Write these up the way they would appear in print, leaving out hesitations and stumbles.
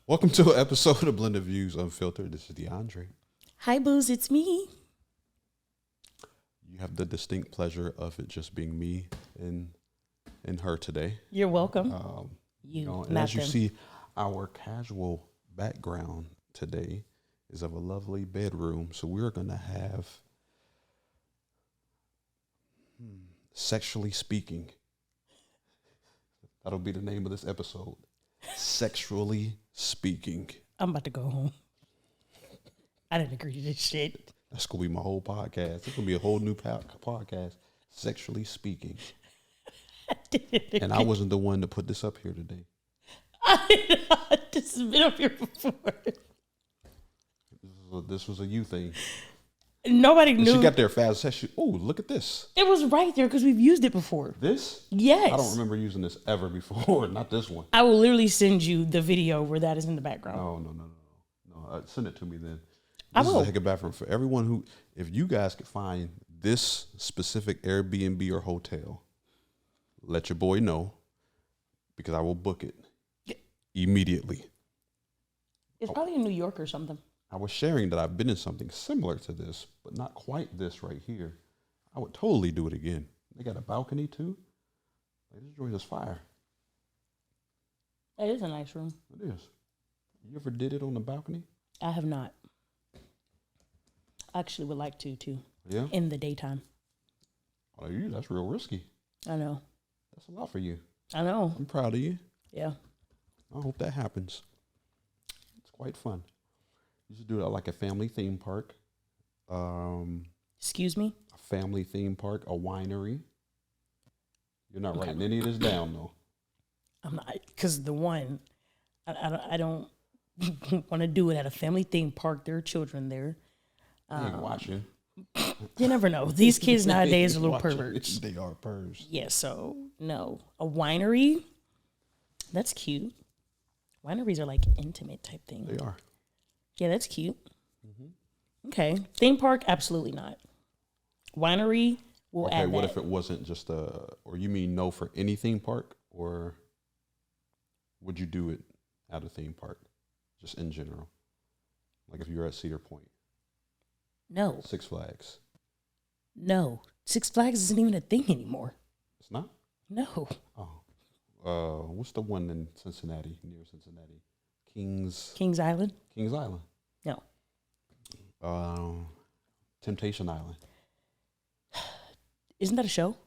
Welcome to an episode of Blended Views Unfiltered. This is DeAndre. Hi, Booze. It's me. You have the distinct pleasure of it just being me and her today. You're welcome. And as you see, our casual background today is of a lovely bedroom. So we're going to have Sexually Speaking. That'll be the name of this episode. Sexually Speaking. I'm about to go home. I didn't agree to this shit. That's going to be my whole podcast. It's going to be a whole new podcast. Sexually Speaking. And I wasn't the one to put this up here today. This has been up here before. This was a you thing. Nobody knew. She got there fast. Oh, look at this. It was right there because we've used it before. This? Yes. I don't remember using this ever before. Not this one. I will literally send you the video where that is in the background. No. Send it to me then. I This will. is a heck of a bathroom for everyone who, if you guys could find this specific Airbnb or hotel, let your boy know because I will book it immediately. It's probably in New York or something. I was sharing that I've been in something similar to this, but not quite this right here. I would totally do it again. They got a balcony too. Like, this joint is fire. It is a nice room. It is. You ever did it on the balcony? I have not. I actually would like to, too. Yeah? In the daytime. Oh, that's real risky. I know. That's a lot for you. I know. I'm proud of you. Yeah. I hope that happens. It's quite fun. You should do it at like a family theme park. Excuse me? A family theme park, a winery. You're not writing any of this down, though. I'm not, because the one, I don't want to do it at a family theme park. There are children there. They ain't watching. You never know. These kids nowadays are little perverts. They are pervs. Yeah, so no. A winery? That's cute. Wineries are like intimate type thing. They are. Yeah, that's cute. Okay. Theme park? Absolutely not. Winery? We'll add Okay, what that. if it wasn't just or you mean no for any theme park? Or would you do it at a theme park? Just in general? Like if you're at Cedar Point? No. Six Flags? No. Six Flags isn't even a thing anymore. It's not? No. Oh. What's the one in Cincinnati, near Cincinnati? Kings Island? Kings Island. No. Temptation Island. Isn't that a show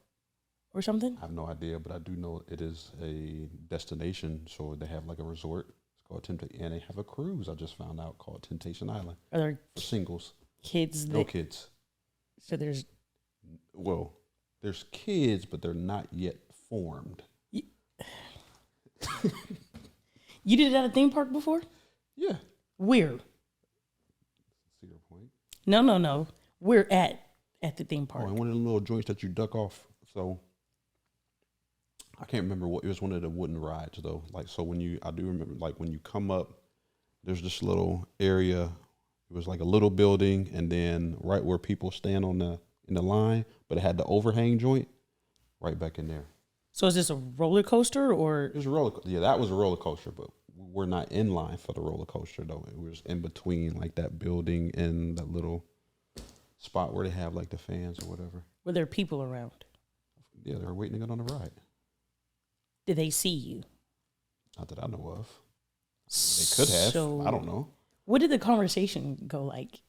or something? I have no idea, but I do know it is a destination. So they have like a resort. It's called Temptation, and they have a cruise. I just found out called Temptation Island Are there for singles. kids? No kids. So there's. Well, there's kids, but they're not yet formed. You did it at a theme park before? Yeah. Where? Cedar Point. No. We're at the theme Oh, park. and one of the little joints that you duck off. So I can't remember what it was. One of the wooden rides though. Like so, I do remember like when you come up, there's this little area. It was like a little building, and then right where people stand in the line, but it had the overhang joint right back in there. So is this a roller coaster or? It was a roller. Yeah, that was a roller coaster, but we're not in line for the roller coaster though. It was in between like that building and that little spot where they have like the fans or whatever. Were there people around? Yeah, they were waiting to get on the ride. Did they see you? Not that I know of. They could have. So, I don't know. What did the conversation go like?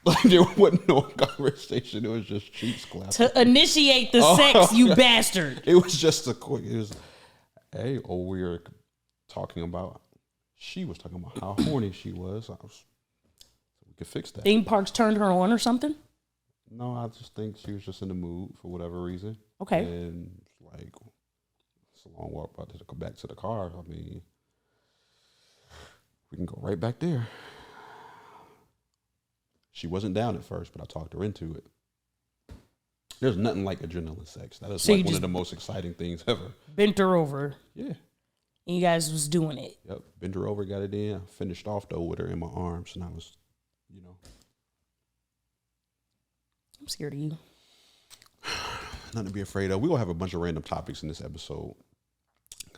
Like there wasn't no conversation. It was just cheeks clapping. To initiate the sex, you bastard. It was just a quick. It was, hey, we were talking about. She was talking about how horny she was. We could fix that. Theme parks turned her on or something? No, I just think she was just in the mood for whatever reason. Okay. And like, it's a long walk about to go back to the car. I mean, we can go right back there. She wasn't down at first, but I talked her into it. There's nothing like adrenaline sex. That is So like one of the most exciting things ever. Bent her over. Yeah. And you guys was doing it. Yep. Bent her over, got it in. I finished off though with her in my arms, and I was, I'm scared of you. Nothing to be afraid of. We're going to have a bunch of random topics in this episode.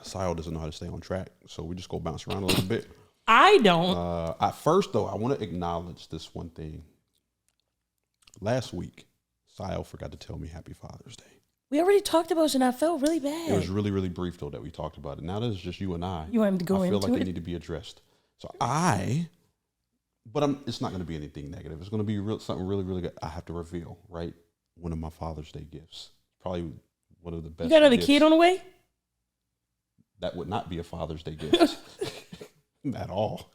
Sio doesn't know how to stay on track, so we just go bounce around a little bit. I don't. At first, though, I want to acknowledge this one thing. Last week, Sio forgot to tell me Happy Father's Day. We already talked about it, and I felt really bad. It was really, really brief, though, that we talked about it. Now that it's just you and I, You wanted to go I feel into like it? they need to be addressed. So it's not going to be anything negative. It's going to be something really, really good. I have to reveal, right? One of my Father's Day gifts. Probably one of the best. You got another gifts. kid on the way? That would not be a Father's Day gift. At all.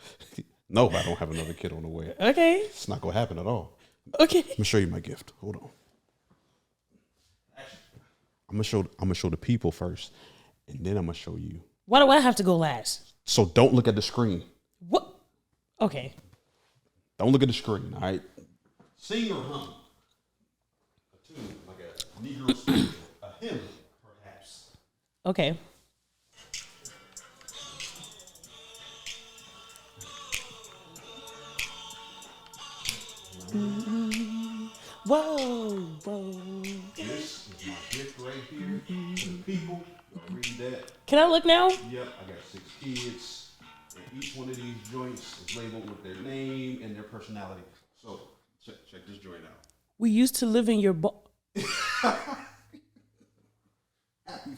No, I don't have another kid on the way. Okay. It's not going to happen at all. Okay. Let me show you my gift. Hold on. I'm gonna show the people first, and then I'm gonna show you. Why do I have to go last? So don't look at the screen. What? Okay. Don't look at the screen. All right. Sing or hum. A tune, like a Negro spiritual, a hymn, perhaps. Okay. Whoa, whoa. This is my gift right here to the people. Y'all read that? Can I look now? Yep, I got 6 kids, and each one of these joints is labeled with their name and their personality. So check this joint out. We used to live in your Happy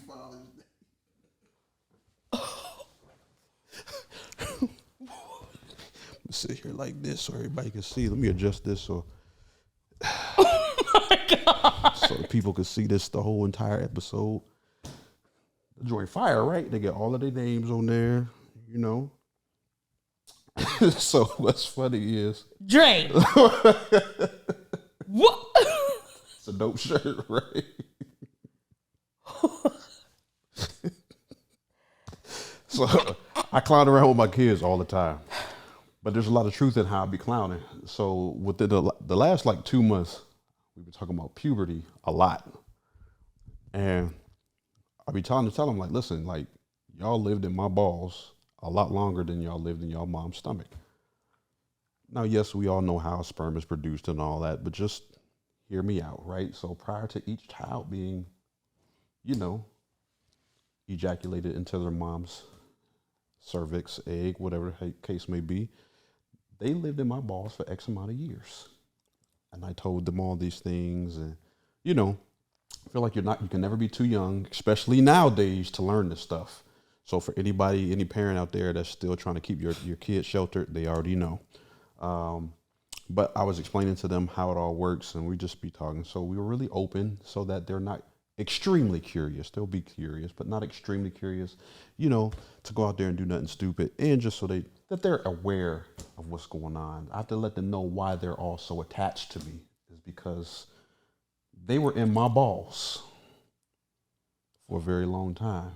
Father's Day. Sit here like this so everybody can see. Let me adjust this so so the people can see this the whole entire episode. The joint fire, right? They get all of their names on there, you know. So what's funny is Dre. What? it's a dope shirt, right? So I clown around with my kids all the time. But there's a lot of truth in how I be clowning. So within the last like 2 months, we've been talking about puberty a lot. And I be trying to tell them, like, listen, like, y'all lived in my balls a lot longer than y'all lived in y'all mom's stomach. Now, yes, we all know how sperm is produced and all that, but just hear me out, right? So prior to each child being, you know, ejaculated into their mom's cervix, egg, whatever the case may be, they lived in my balls for X amount of years. And I told them all these things, and, you know, I feel like you can never be too young, especially nowadays, to learn this stuff. So for any parent out there that's still trying to keep your kids sheltered, they already know. But I was explaining to them how it all works, and we just be talking. So we were really open so that they're not extremely curious. They'll be curious, but not extremely curious, you know, to go out there and do nothing stupid. And just so that they're aware of what's going on. I have to let them know why they're all so attached to me, is because they were in my balls for a very long time.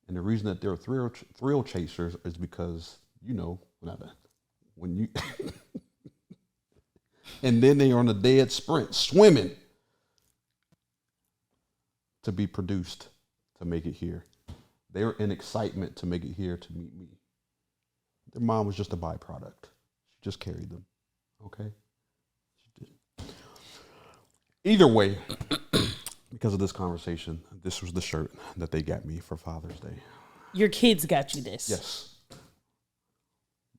And the reason that they're thrill chasers is because, you know, when you and then they are on a dead sprint swimming to be produced to make it here. They're in excitement to make it here to meet me. Their mom was just a byproduct. She just carried them. Okay? She did. Either way, because of this conversation, this was the shirt that they got me for Father's Day. Your kids got you this. Yes.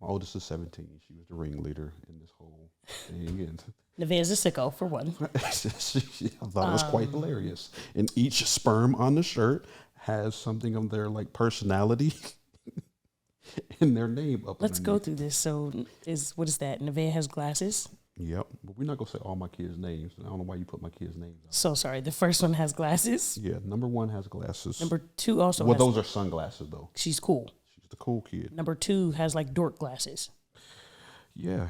My oldest is 17. She was the ringleader in this whole thing. And Nevaeh's a sicko, for one. I thought it was quite hilarious. And each sperm on the shirt has something of their like personality and their name up. Let's go through this. So what is that? Nevaeh has glasses. Yep. But we're not gonna say all my kids' names. I don't know why you put my kids' names on. So sorry. The first one has glasses. Yeah, number 1 has glasses. Number 2 also well, has. those are sunglasses though. She's cool. She's the cool kid. Number 2 has like dork glasses. Yeah,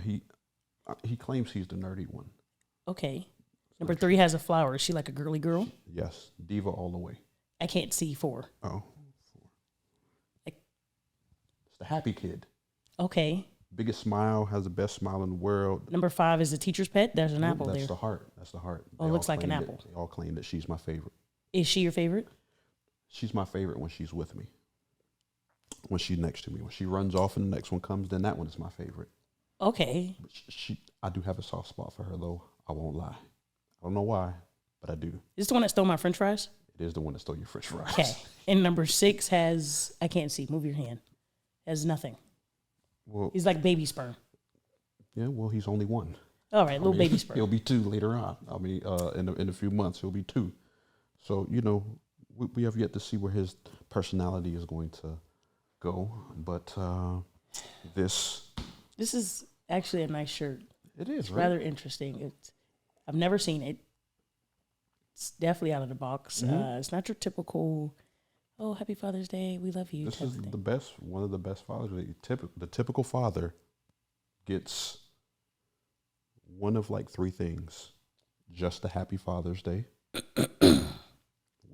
he claims he's the nerdy one. Okay. Number 3 has a flower. Is she like a girly girl? Yes, diva all the way. I can't see 4. Oh, 4. Like, it's the happy kid. okay. Biggest smile, has the best smile in the world. Number 5 is a teacher's pet. There's an apple That's there. the heart. That's the heart. Oh, it looks like an They all claim that she's my favorite. Is she your favorite? She's my favorite when she's with me. When she's next to me. When she runs off and the next one comes, then that one is my favorite. Okay. But I do have a soft spot for her, though. I won't lie. I don't know why, but I do. Is this the one that stole my french fries? It is the one that stole your French fries. Okay. And number 6 has, I can't see, move your hand. Has nothing. Well, He's like baby sperm. yeah, well, he's only one. All right, little baby sperm. He'll be 2 later on. I mean, in a few months, he'll be 2. So, you know, we have yet to see where his personality is going to go. But this is actually a nice shirt. It is, It's right? rather interesting. I've never seen it. It's definitely out of the box. It's not your typical, oh, happy Father's Day, we love you. This is the best, one of the best Father's Day. The typical father gets one of like 3 things. Just a happy Father's Day.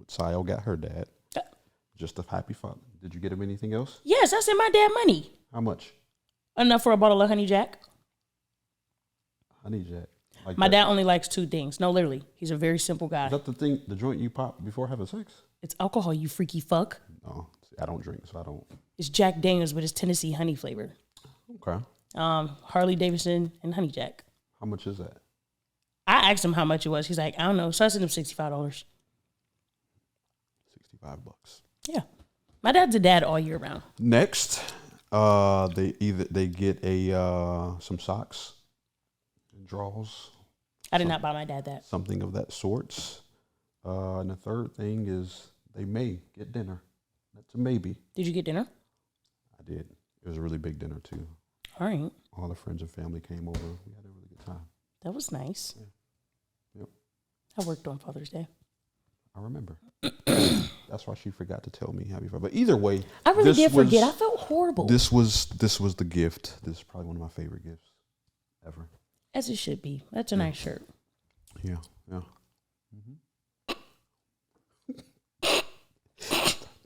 Sio got her dad. Just a happy father. Did you get him anything else? Yes, I sent my dad money. How much? Enough for a bottle of Honey Jack. Honey Jack. Like My that. dad only likes 2 things. No, literally. He's a very simple guy. Is that the thing, the joint you pop before having sex? It's alcohol, you freaky fuck. No, I don't drink, so I don't. It's Jack Daniels, but it's Tennessee honey flavor. Okay. Harley Davidson and Honey Jack. How much is that? I asked him how much it was. He's like, I don't know. So I sent him $65. $65. Yeah. My dad's a dad all year round. Next, they get some socks and drawers. I did not buy my dad that. Something of that sorts. And the third thing is they may get dinner. That's a maybe. Did you get dinner? I did. It was a really big dinner too. All right. All the friends and family came over. We had a really good time. That was nice. Yeah. Yep. I worked on Father's Day. I remember. That's why she forgot to tell me happy Father's. But either way, I really did forget. I felt horrible. This was the gift. This is probably one of my favorite gifts ever. As it should be. That's a nice shirt. Yeah, yeah.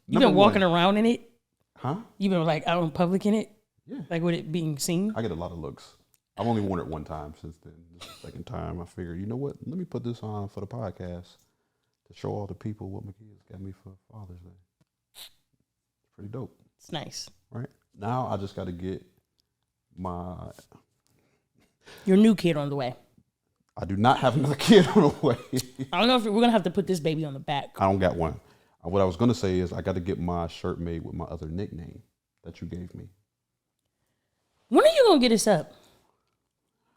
You've been walking around in it? Huh? You've been like out in public in it? Yeah. Like with it being seen? I get a lot of looks. I've only worn it one time since then. This is the second time. I figured, you know what? Let me put this on for the podcast to show all the people what my kids got me for Father's Day. It's pretty dope. It's nice. Right? Now I just got to get your new kid on the way. I do not have another kid on the way. I don't know if we're going to have to put this baby on the back. I don't got one. What I was going to say is I got to get my shirt made with my other nickname that you gave me. When are you going to get us up?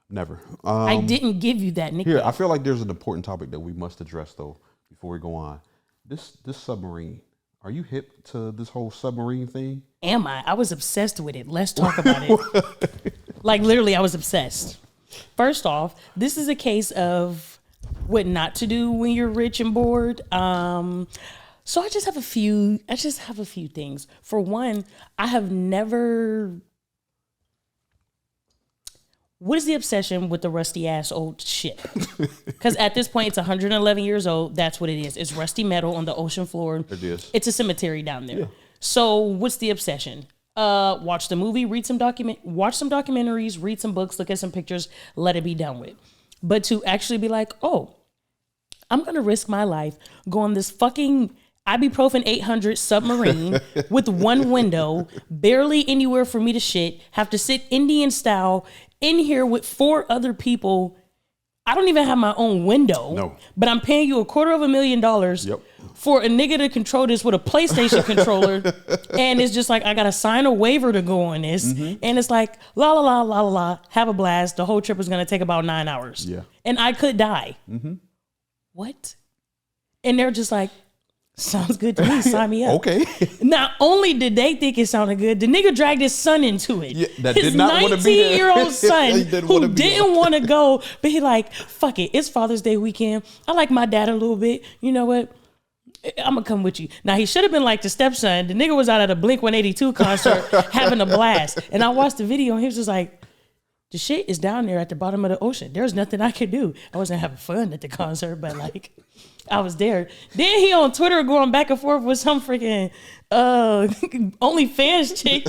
Never. I didn't give you that nickname. Here, I feel like there's an important topic that we must address, though, before we go on. This submarine. Are you hip to this whole submarine thing? Am I? I was obsessed with it. Let's talk about it. Like, literally, I was obsessed. First off, this is a case of what not to do when you're rich and bored. So I just have a few things. For one, I have never. What is the obsession with the rusty ass old ship? Because at this point, it's 111 years old. That's what it is. It's rusty metal on the ocean floor. It is. It's a cemetery down there. Yeah. So what's the obsession? Watch the movie, watch some documentaries, read some books, look at some pictures, let it be done with. But to actually be like, oh, I'm going to risk my life, go on this fucking ibuprofen 800 submarine with one window, barely anywhere for me to shit, have to sit Indian style in here with 4 other people. I don't even have my own window. No. But I'm paying you $250,000 Yep. for a nigga to control this with a PlayStation controller. And it's just like, I got to sign a waiver to go on this. Mm-hmm. And it's like, la, la, la, la, la, la, have a blast. The whole trip is going to take about 9 hours. Yeah. And I could die. Mm-hmm. What? And they're just like, sounds good to me. Sign me up. Okay. Not only did they think it sounded good, the nigga dragged his son into it. Yeah, that his did not want to be there. 19-year-old son He didn't who wanna be didn't there. want to go, but he like, fuck it. It's Father's Day weekend. I like my dad a little bit. You know what? I'm going to come with you. Now, he should have been like the stepson. The nigga was out at a Blink-182 concert having a blast. And I watched the video and he was just like, the shit is down there at the bottom of the ocean. There's nothing I could do. I wasn't having fun at the concert, but like, I was there. Then he on Twitter going back and forth with some freaking OnlyFans chick.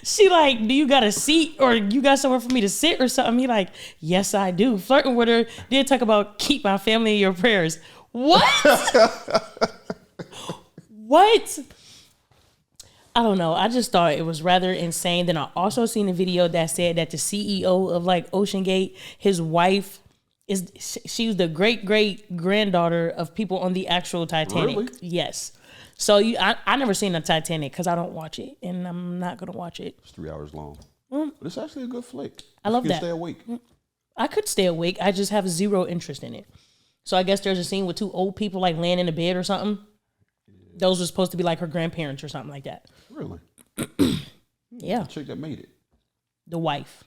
She like, do you got a seat or you got somewhere for me to sit or something? He like, yes, I do. Flirting with her. Did talk about keep my family in your prayers. What? What? I don't know. I just thought it was rather insane. Then I also seen a video that said that the CEO of like Ocean Gate, his wife She was the great granddaughter of people on the actual Titanic. Really? Yes. So I never seen the Titanic because I don't watch it, and I'm not gonna watch it. It's 3 hours long. But it's actually a good flick. I love you can that. Stay awake. I could stay awake. I just have zero interest in it. So I guess there's a scene with two old people like laying in a bed or something. Yeah. Those were supposed to be like her grandparents or something like that. Really? Yeah. The chick that made it. The wife.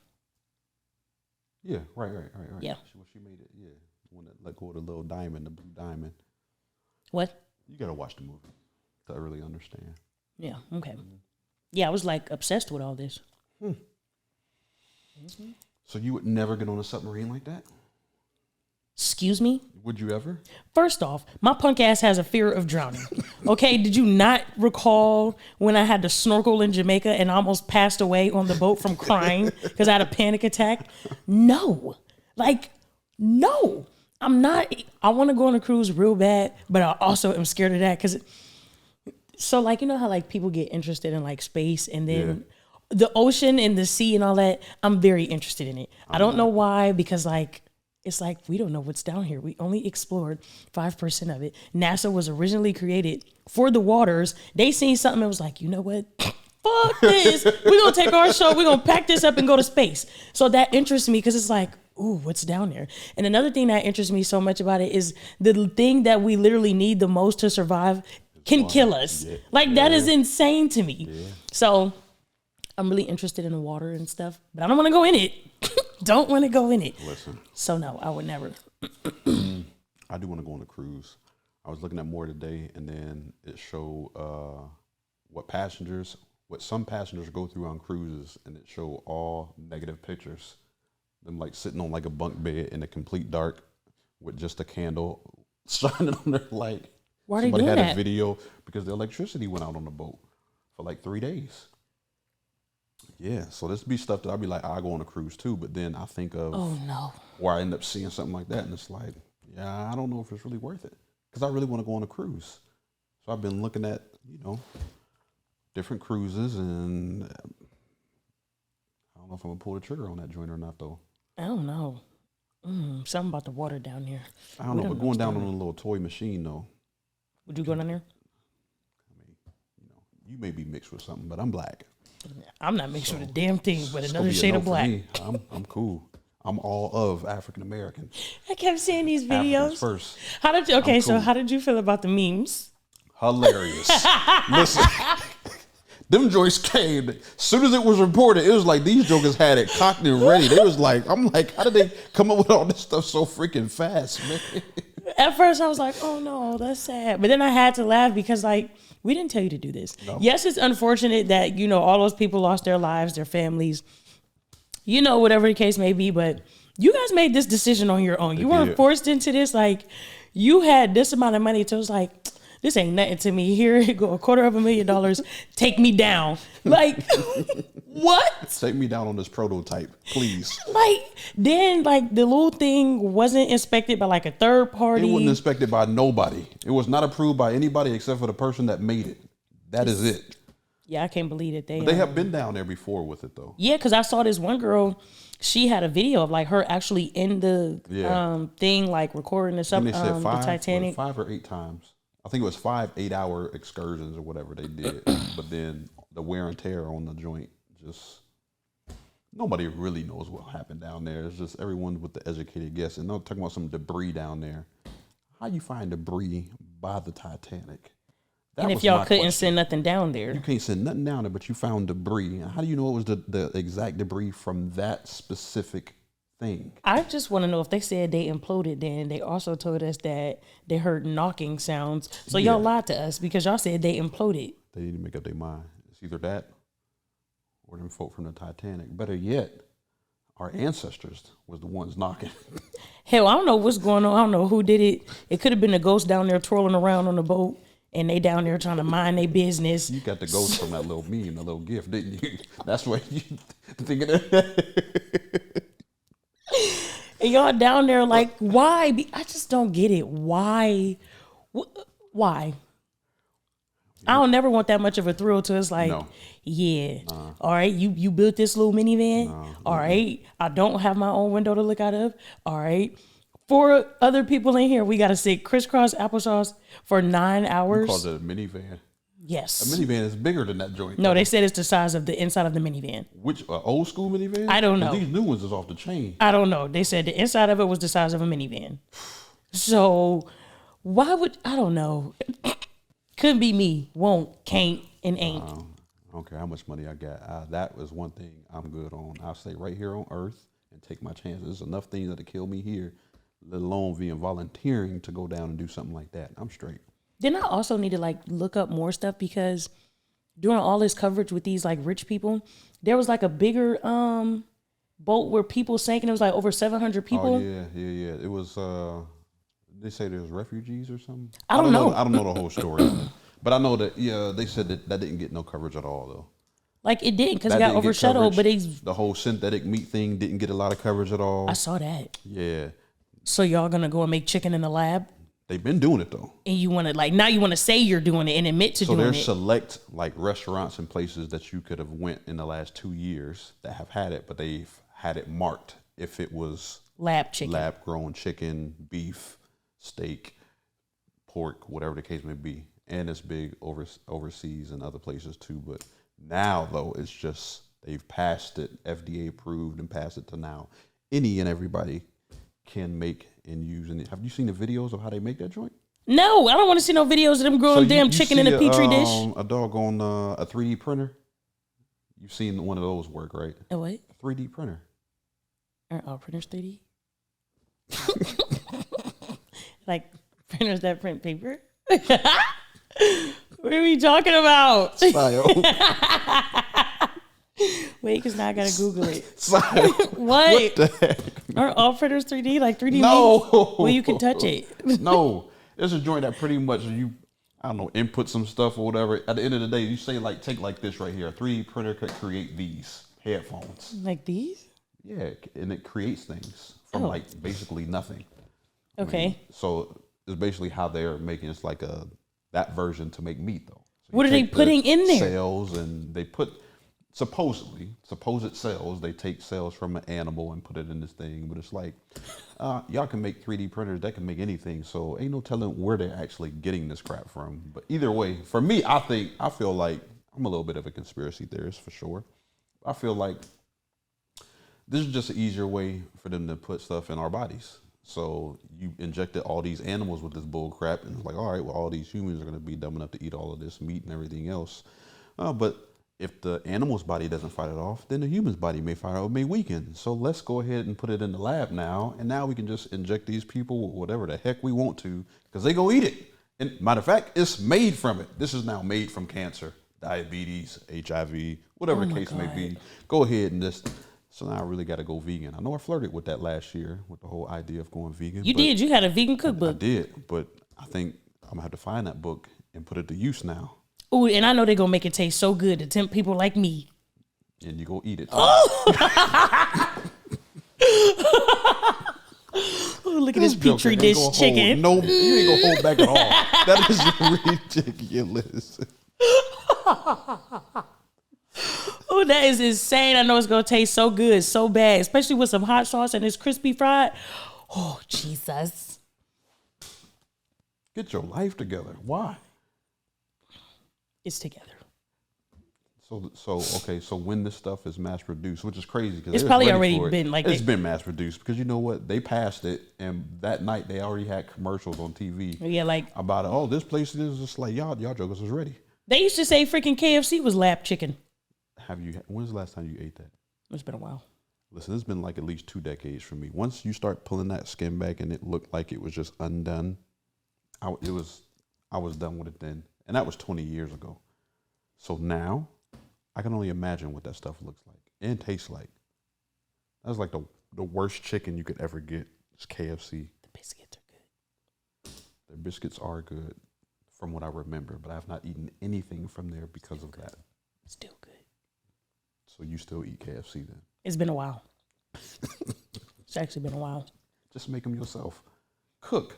Yeah, right. Yeah. She made it, yeah. The one that let go of the little diamond, the blue diamond. What? You got to watch the movie to really understand. Yeah, okay. Yeah, I was like obsessed with all this. So you would never get on a submarine like that? Excuse me? Would you ever? First off, my punk ass has a fear of drowning. Okay, did you not recall when I had to snorkel in Jamaica and almost passed away on the boat from crying because I had a panic attack? No. Like, no. I'm not. I want to go on a cruise real bad, but I also am scared of that because... So, like, you know how, like, people get interested in, like, space and then the ocean and the sea and all that? I'm very interested in it. I don't know why, because, like... It's like, we don't know what's down here. We only explored 5% of it. NASA was originally created for the waters. They seen something and was like, you know what? Fuck this. We're going to take our show. We're going to pack this up and go to space. So that interests me because it's like, ooh, what's down there? And another thing that interests me so much about it is the thing that we literally need the most to survive can kill us. Yeah. Like, that is insane to me. Yeah. So I'm really interested in the water and stuff, but I don't want to go in it. Don't want to go in it. Listen. So no, I would never. I do want to go on a cruise. I was looking at more today, and then it showed what some passengers go through on cruises, and it showed all negative pictures. Them like sitting on like a bunk bed in the complete dark with just a candle shining on their light. Why are they Somebody doing had that? a video because the electricity went out on the boat for like 3 days. Yeah, so this be stuff that I'd be like, I'll go on a cruise too, but then I think of where I end up seeing something like that, and it's like, yeah, I don't know if it's really worth it, because I really want to go on a cruise. So I've been looking at, different cruises, and I don't know if I'm gonna pull the trigger on that joint or not, though. I don't know. Something about the water down here. I don't know, but going down on a little toy machine, though. Would you go down there? I mean, you may be mixed with something, but I'm black. I'm not mixed with a damn thing, but another shade of black. I'm cool. I'm all of African American. I kept seeing these videos. Africans first. How did you feel about the memes? Hilarious. Listen, them joints came. As soon as it was reported, it was like these jokers had it cocked and ready. They was like, I'm like, how did they come up with all this stuff so freaking fast, man? At first, I was like, oh no, that's sad. But then I had to laugh because, like, we didn't tell you to do this. No. Yes, it's unfortunate that, all those people lost their lives, their families, whatever the case may be. But you guys made this decision on your own. You weren't forced into this. Like, you had this amount of money. So it was like, this ain't nothing to me. Here you go, $250,000. Take me down. Like, what? Take me down on this prototype, please. Then the little thing wasn't inspected by a third party. It wasn't inspected by nobody. It was not approved by anybody except for the person that made it. That is it. Yeah, I can't believe it. They have been down there before with it, though. Yeah, because I saw this one girl. She had a video of her actually in the thing, recording the Titanic. 5 or 8 times. I think it was 5 8-hour excursions or whatever they did. But then the wear and tear on the joint, just nobody really knows what happened down there. It's just everyone with the educated guess. And I'm talking about some debris down there. How you find debris by the Titanic? And if y'all couldn't send nothing down there. You can't send nothing down there, but you found debris. How do you know it was the exact debris from that specific thing? I just want to know if they said they imploded, then they also told us that they heard knocking sounds. So y'all lied to us because y'all said they imploded. They need to make up their mind. It's either that or them folk from the Titanic. Better yet, our ancestors was the ones knocking. Hell, I don't know what's going on. I don't know who did it. It could have been a ghost down there twirling around on the boat. And they down there trying to mind their business. You got the ghost from that little meme, the little gift, didn't you? That's what you thinking of that. And y'all down there why? I just don't get it. Why? Why? I don't never want that much of a thrill to it's all right, you built this little minivan. All right, I don't have my own window to look out of. All right, For other people in here, we got to sit crisscross applesauce for 9 You hours. called it a minivan. Yes. A minivan is bigger than that joint. No, they said it's the size of the inside of the minivan. Which old school minivan? I don't know. These new ones is off the chain. I don't know. They said the inside of it was the size of a minivan. So why would, I don't know. Couldn't be me. Won't, can't, and ain't. I don't care how much money I got. That was one thing I'm good on. I'll stay right here on Earth and take my chances. There's enough things that'll kill me here, let alone being volunteering to go down and do something like that. I'm straight. Then I also need to like look up more stuff because during all this coverage with these like rich people, there was like a bigger boat where people sank and it was like over 700 people. Oh yeah. It was they say there's refugees or something. I don't know. I don't know the whole story. But I know that they said that didn't get no coverage at all though. Like it didn't because it got overshadowed, but the whole synthetic meat thing didn't get a lot of coverage at all. I saw that. Yeah. So y'all gonna go and make chicken in the lab? They've been doing it though. And you want to like now you want to say you're doing it and admit to doing it. So there's select like restaurants and places that you could have went in the last 2 years that have had it, but they've had it marked if it was lab chicken, lab grown chicken, beef, steak, pork, whatever the case may be. And it's big overseas and other places too. But now though, it's just they've passed it, FDA approved and passed it to now. Any and everybody can make and use. And have you seen the videos of how they make that joint? No, I don't want to see no videos of them growing damn chicken in a petri dish. A dog on a 3D printer. You've seen one of those work, right? A what? A 3D printer. Aren't all printers 3D? Like printers that print paper? What are we talking about? Wait, because now I gotta Google it. What the heck? Are all printers 3D? Like 3D? No. Well, you can touch it. No. It's a joint that pretty much I don't know, input some stuff or whatever. At the end of the day, you say like, take like this right here. A 3D printer could create these headphones. Like these? Yeah, and it creates things from like basically nothing. Okay. I mean, so it's basically how they're making it's like that version to make meat though. So what are they putting in there? Cells, and they put supposed cells. They take cells from an animal and put it in this thing. But it's like y'all can make 3D printers that can make anything. So ain't no telling where they're actually getting this crap from. But either way, for me, I feel like I'm a little bit of a conspiracy theorist for sure. I feel like this is just an easier way for them to put stuff in our bodies. So you injected all these animals with this bull crap, and it's like, all right, well, all these humans are going to be dumb enough to eat all of this meat and everything else. But if the animal's body doesn't fight it off, then the human's body may fight it off, may weaken. So let's go ahead and put it in the lab now, and now we can just inject these people with whatever the heck we want to, because they go eat it. And matter of fact, it's made from it. This is now made from cancer, diabetes, HIV, whatever the case may be. Go ahead and just... So now I really got to go vegan. I know I flirted with that last year with the whole idea of going vegan. You did. You had a vegan cookbook. I did, but I think I'm going to have to find that book and put it to use now. Oh, and I know they're going to make it taste so good to tempt people like me. And you go eat it. Oh, look at this petri dish chicken. No, you ain't going to hold back at all. That is ridiculous. Oh, that is insane. I know it's going to taste so good, so bad, especially with some hot sauce and it's crispy fried. Oh, Jesus. Get your life together. Why? It's together. So when this stuff is mass produced, which is crazy because it's probably already been like it's been mass produced because you know what, they passed it and that night they already had commercials on TV. Yeah, like about it. Oh, this place is just like y'all jokers was ready. They used to say freaking KFC was lab chicken. When's the last time you ate that? It's been a while. Listen, it's been like at least 2 decades for me. Once you start pulling that skin back and it looked like it was just undone, I was done with it then, and that was 20 years ago. So now, I can only imagine what that stuff looks like and tastes like. That's like the worst chicken you could ever get. It's KFC. The biscuits are good. Their biscuits are good, from what I remember, but I have not eaten anything from there because of that. Still good. So you still eat KFC then? It's been a while. It's actually been a while. Just make them yourself. Cook.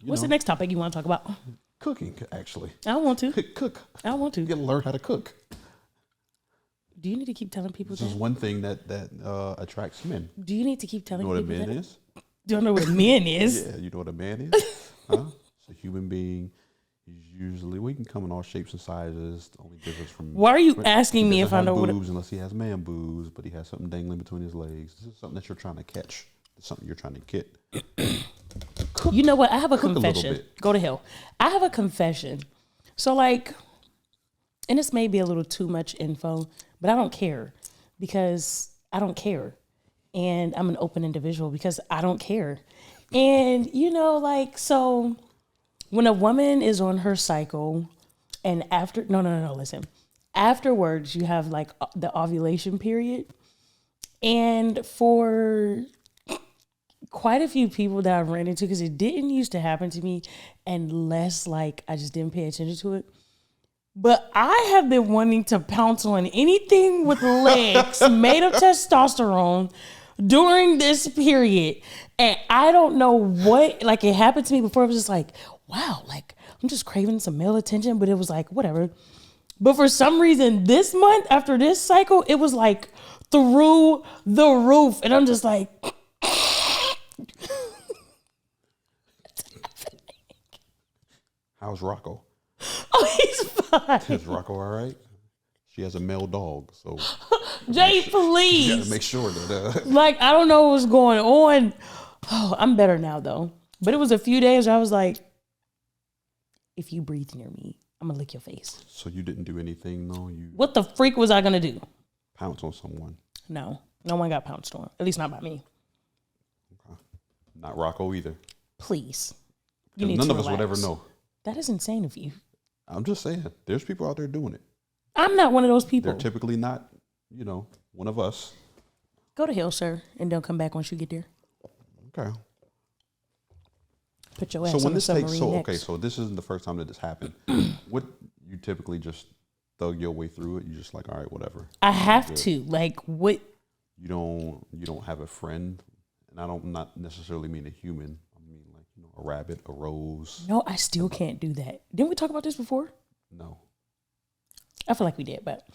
What's the next topic you want to talk about? Cooking, actually. I don't want to. Cook. I don't want to. You gotta learn how to cook. Do you need to keep telling people this is one thing that attracts men. Do you need to keep telling people that? You know what a man is? Don't know what a man is. Yeah, you know what a man is? Huh? It's a human being. He's usually, we can come in all shapes and sizes. The only difference from Why are you asking me if I know what? boobs unless he has man boobs, but he has something dangling between his legs. This is something that you're trying to catch. It's something you're trying to get. You know what? I have a Cook a little confession. bit. Go to hell. I have a confession. So like, and this may be a little too much info, but I don't care because I don't care. And I'm an open individual because I don't care. And you know, like, so when a woman is on her cycle and after, no, listen. Afterwards, you have like the ovulation period. And for quite a few people that I've ran into, because it didn't used to happen to me unless like I just didn't pay attention to it. But I have been wanting to pounce on anything with legs made of testosterone during this period. And I don't know what, like it happened to me before. It was just like, wow, like I'm just craving some male attention, but it was like, whatever. But for some reason this month after this cycle, it was like through the roof. And I'm just like, How's Rocco? oh, he's fine. Is Rocco all right? She has a male dog, so Jay, you please. gotta make sure that. Like, I don't know what's going on. Oh, I'm better now, though. But it was a few days where I was like, if you breathe near me, I'm going to lick your face. So you didn't do anything, though? You What the freak was I going to do? pounce on someone? No. No one got pounced on. At least not by me. Okay. Not Rocco either. Please. None of us would ever know. That is insane of you. I'm just saying, there's people out there doing it. I'm not one of those people. They're typically not, one of us. Go to hell, sir, and don't come back once you get there. Okay. Put your ass So on when the this takes, submarine next. okay, so this isn't the first time that this happened. What you typically just thug your way through it? You just like, all right, whatever. I have to. Like, what? You don't have a friend, and I don't not necessarily mean a human. I mean like a rabbit, a rose. No, I still can't do that. Didn't we talk about this before? No. I feel like we did, but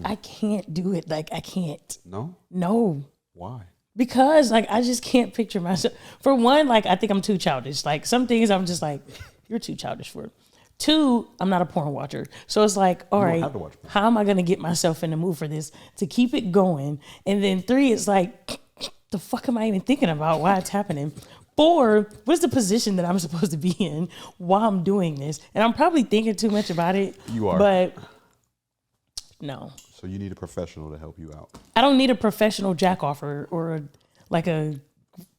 I can't do it. Like, I can't. No. No. Why? Because, like, I just can't picture myself. For one, like, I think I'm too childish. Like, some things I'm just like, you're too childish for. Two, I'm not a porn watcher. So it's like, all right, have to watch porn. how am I going to get myself in the mood for this to keep it going? And then three, it's like, the fuck am I even thinking about? Why it's happening? Four, what's the position that I'm supposed to be in while I'm doing this? And I'm probably thinking too much about it. You are. But no. So you need a professional to help you out. I don't need a professional jack off or like a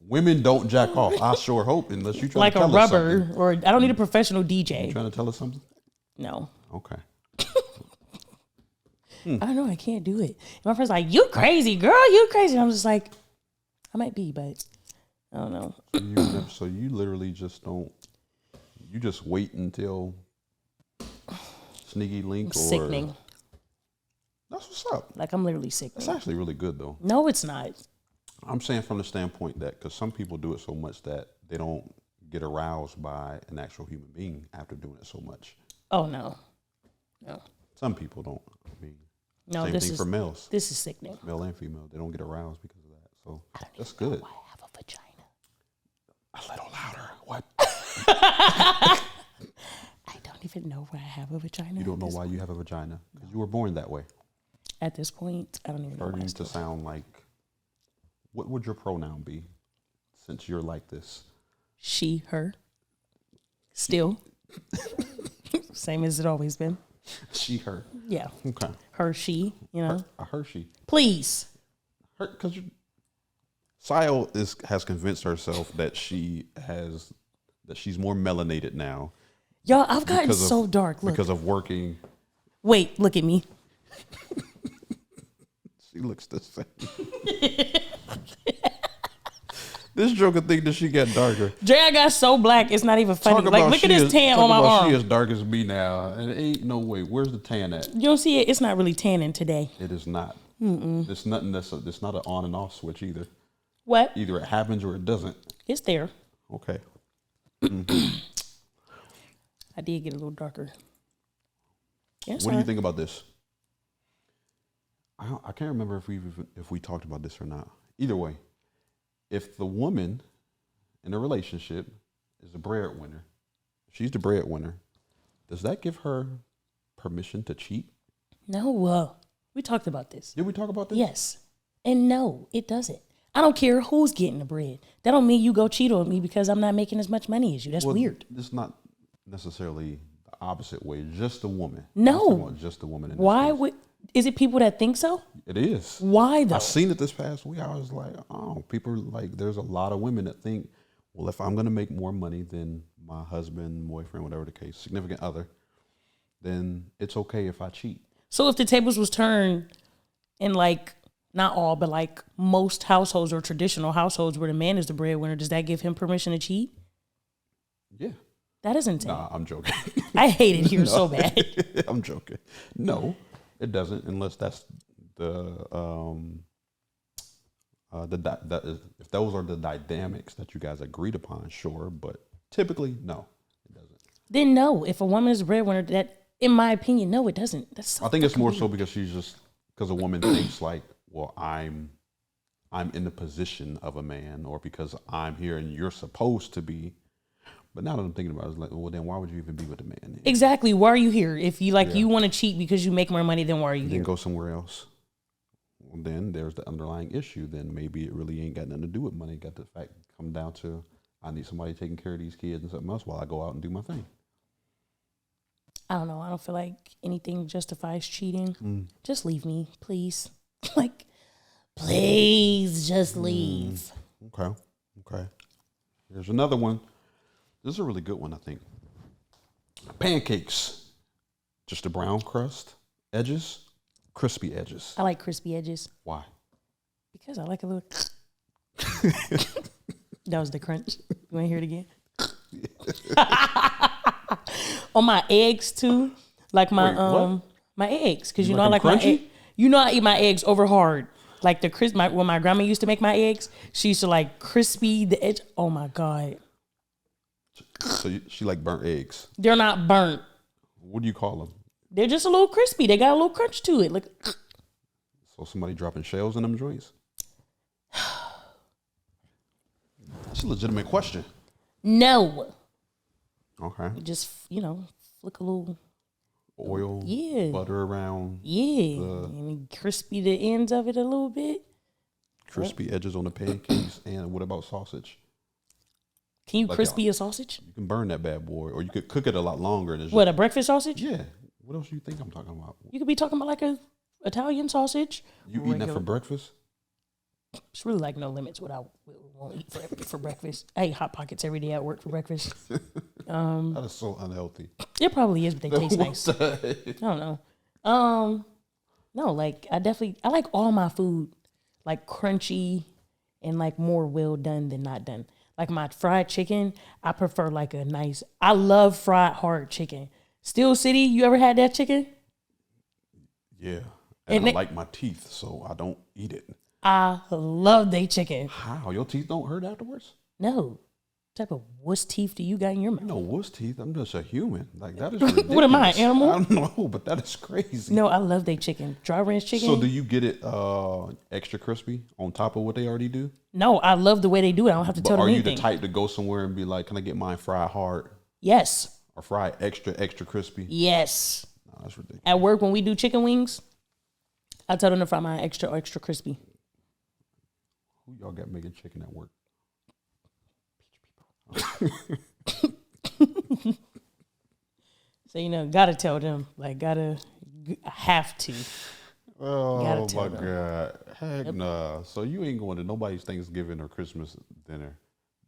Women don't jack off. I sure hope, unless you try like to tell a us rubber, something. or I don't need a professional You DJ. trying to tell us something? No. Okay. I don't know. I can't do it. And my friend's like, "You crazy, girl? You crazy?" And I'm just like, I might be, but I don't know. So you literally just don't. You just wait until sneaky link or Sickening. That's what's up. Like, I'm literally sick. That's actually really good though. No, it's not. I'm saying from the standpoint that because some people do it so much that they don't get aroused by an actual human being after doing it so much. Oh no, no, Some people don't. I mean, no. same This thing is for males, this is sickening. male and female. They don't get aroused because of that. So I don't that's even know good. why I have a vagina. A little louder. What? I don't even know why I have a vagina. You don't know why you have a vagina because you were born that way. At this point, I don't even know. Why I Starting still to sound like. What would your pronoun be, since you're like this? she, her. Still, same as it always been. She, her. Yeah, Okay. her, she. You know, A Hershey. please. Her, because Sio has convinced herself that she's more melanated now. Y'all, I've gotten because of- so dark. Look, because of working. wait, look at me. She looks the same. This joker think that she got darker. Dre got so black, it's not even funny. Like, look at this tan on my arm. She as dark as me now, and ain't no way. Where's the tan at? You don't see it? It's not really tanning today. It is not. It's nothing. It's not an on and off switch either. What? Either it happens or it doesn't. It's there. Okay. I did get a little darker. Yeah, What do you think about this? I can't remember if we talked about this or not. Either way, if the woman in a relationship is the breadwinner, she's the breadwinner, does that give her permission to cheat? No, we talked about this. Did we talk about this? Yes. And no, it doesn't. I don't care who's getting the bread. That don't mean you go cheat on me because I'm not making as much money as you. That's weird. It's not necessarily the opposite way. Just the woman. No. Just the woman. Why would? Is it people that think so? It is. Why though? I seen it this past week. I was like, oh, people like. There's a lot of women that think, well, if I'm gonna make more money than my husband, boyfriend, whatever the case, significant other, then it's okay if I cheat. So if the tables was turned in like, not all, but like most households or traditional households where the man is the breadwinner, does that give him permission to cheat? Yeah. That is insane. Nah, I'm joking. I hate it here so bad. I'm joking. No, it doesn't, unless that's if those are the dynamics that you guys agreed upon, sure. But typically, no, it doesn't. Then no, if a woman is a breadwinner, that, in my opinion, no, it doesn't. That's so I think it's more weird. so because a woman thinks like, well, I'm in the position of a man, or because I'm here and you're supposed to be. But now that I'm thinking about it, it's like, well, then why would you even be with a man then? Exactly. Why are you here? If you you want to cheat because you make more money, then why are you Then here? go somewhere else. Well, then there's the underlying issue. Then maybe it really ain't got nothing to do with money. It got the fact come down to, I need somebody taking care of these kids and something else while I go out and do my thing. I don't know. I don't feel like anything justifies cheating. Just leave me, please. Like, please just leave. Okay. Here's another one. This is a really good one, I think. Pancakes. Just a brown crust, edges, crispy edges. I like crispy edges. Why? Because I like a little. That was the crunch. You want to hear it again? On my eggs too, like my Wait, my eggs, because You you know I like like them my crunchy? I eat my eggs over hard. Like the when my grandma used to make my eggs, she used to like crispy the edge. Oh my god, So she like burnt eggs. they're not burnt. What do you call them? They're just a little crispy. They got a little crunch to it. Like, So somebody dropping shells in them joints? That's a legitimate question. no, Okay. just flick a little. Oil, Yeah. butter around, Yeah, and crispy the ends of it a little bit. crispy edges on the pancakes. And what about sausage? Can you Like crispy a sausage? You can burn that bad boy, or you could cook it a lot longer. And it's What, a breakfast sausage? yeah. What else do you think I'm talking about? You could be talking about like a Italian sausage. You eating that for breakfast? It's really like no limits what I won't eat for breakfast. I eat Hot Pockets every day at work for breakfast. That is so unhealthy. It probably is, but they taste nice. I What don't know. No, like I like all my food like crunchy and like more well done than not done. Like my fried chicken, I prefer like a nice. I love fried hard chicken. Steel City, you ever had that chicken? Yeah. And I it- like my teeth, so I don't eat it. I love they chicken. How? Your teeth don't hurt afterwards? No. What type of wuss teeth do you got in your mouth? No wuss teeth. I'm just a human. Like that is ridiculous. What am I, animal? I don't know, but that is crazy. No, I love they chicken. Dry ranch chicken. So do you get it extra crispy on top of what they already do? No, I love the way they do it. I don't have to But tell them are you anything. the type to go somewhere and be like, can I get mine fried hard Yes. or fried extra crispy? Yes. No, that's ridiculous. At work, when we do chicken wings, I tell them to fry mine extra crispy. Who y'all got making chicken at work? So, gotta tell them. Like, have to. Oh Gotta my tell them. God. Heck nah. So you ain't going to nobody's Thanksgiving or Christmas dinner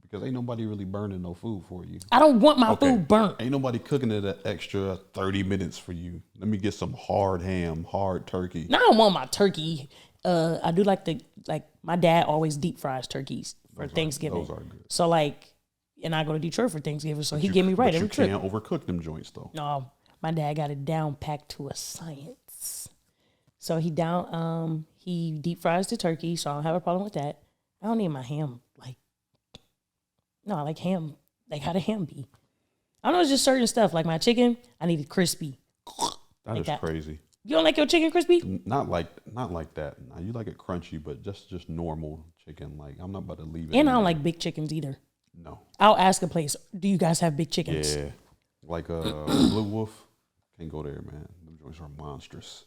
because ain't nobody really burning no food for you. I don't want my food burnt. Ain't nobody cooking it an extra 30 minutes for you. Let me get some hard ham, hard turkey. Now I don't want my turkey. I do like my dad always deep fries turkeys for Thanksgiving. Those are good. So and I go to Detroit for Thanksgiving, so he get me right every You trip. can't overcook them joints though. No, my dad got it down packed to a science. So he deep fries the turkey, so I don't have a problem with that. I don't need my ham I like ham. Like how the ham be. I don't know, it's just certain stuff. Like my chicken, I need it crispy. That is crazy. You don't like your chicken crispy? Not like that. Now, you like it crunchy, but just normal chicken. Like I'm not about to leave it. And I don't like big chickens either. No. I'll ask a place, do you guys have big chickens? Yeah. Like Blue Wolf. Can't go there, man. Them joints are monstrous.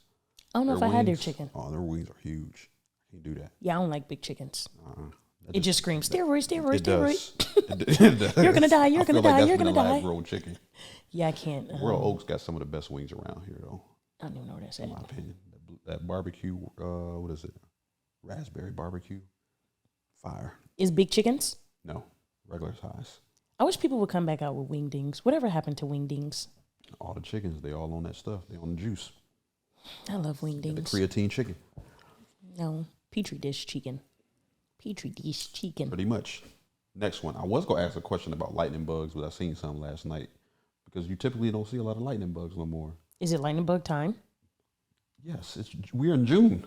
I don't know if I had their chicken. Oh, their wings are huge. Can't do that. Yeah, I don't like big chickens. It just screams, It steroid. does. It does. You're gonna die. You're gonna die. You're gonna die. Lab-grown chicken. Yeah, I can't. Royal Oaks got some of the best wings around here, though. I don't even know where that's at. In my opinion, that barbecue. What is it? Raspberry barbecue. Fire. Is big chickens? No, regular size. I wish people would come back out with wingdings. Whatever happened to wingdings? All the chickens, they all on that stuff. They on the juice. I love The wingdings. creatine chicken. No, petri dish chicken. Petri dish chicken. Pretty much. Next one. I was gonna ask a question about lightning bugs, but I seen some last night because you typically don't see a lot of lightning bugs no more. Is it lightning bug time? Yes, we're in June.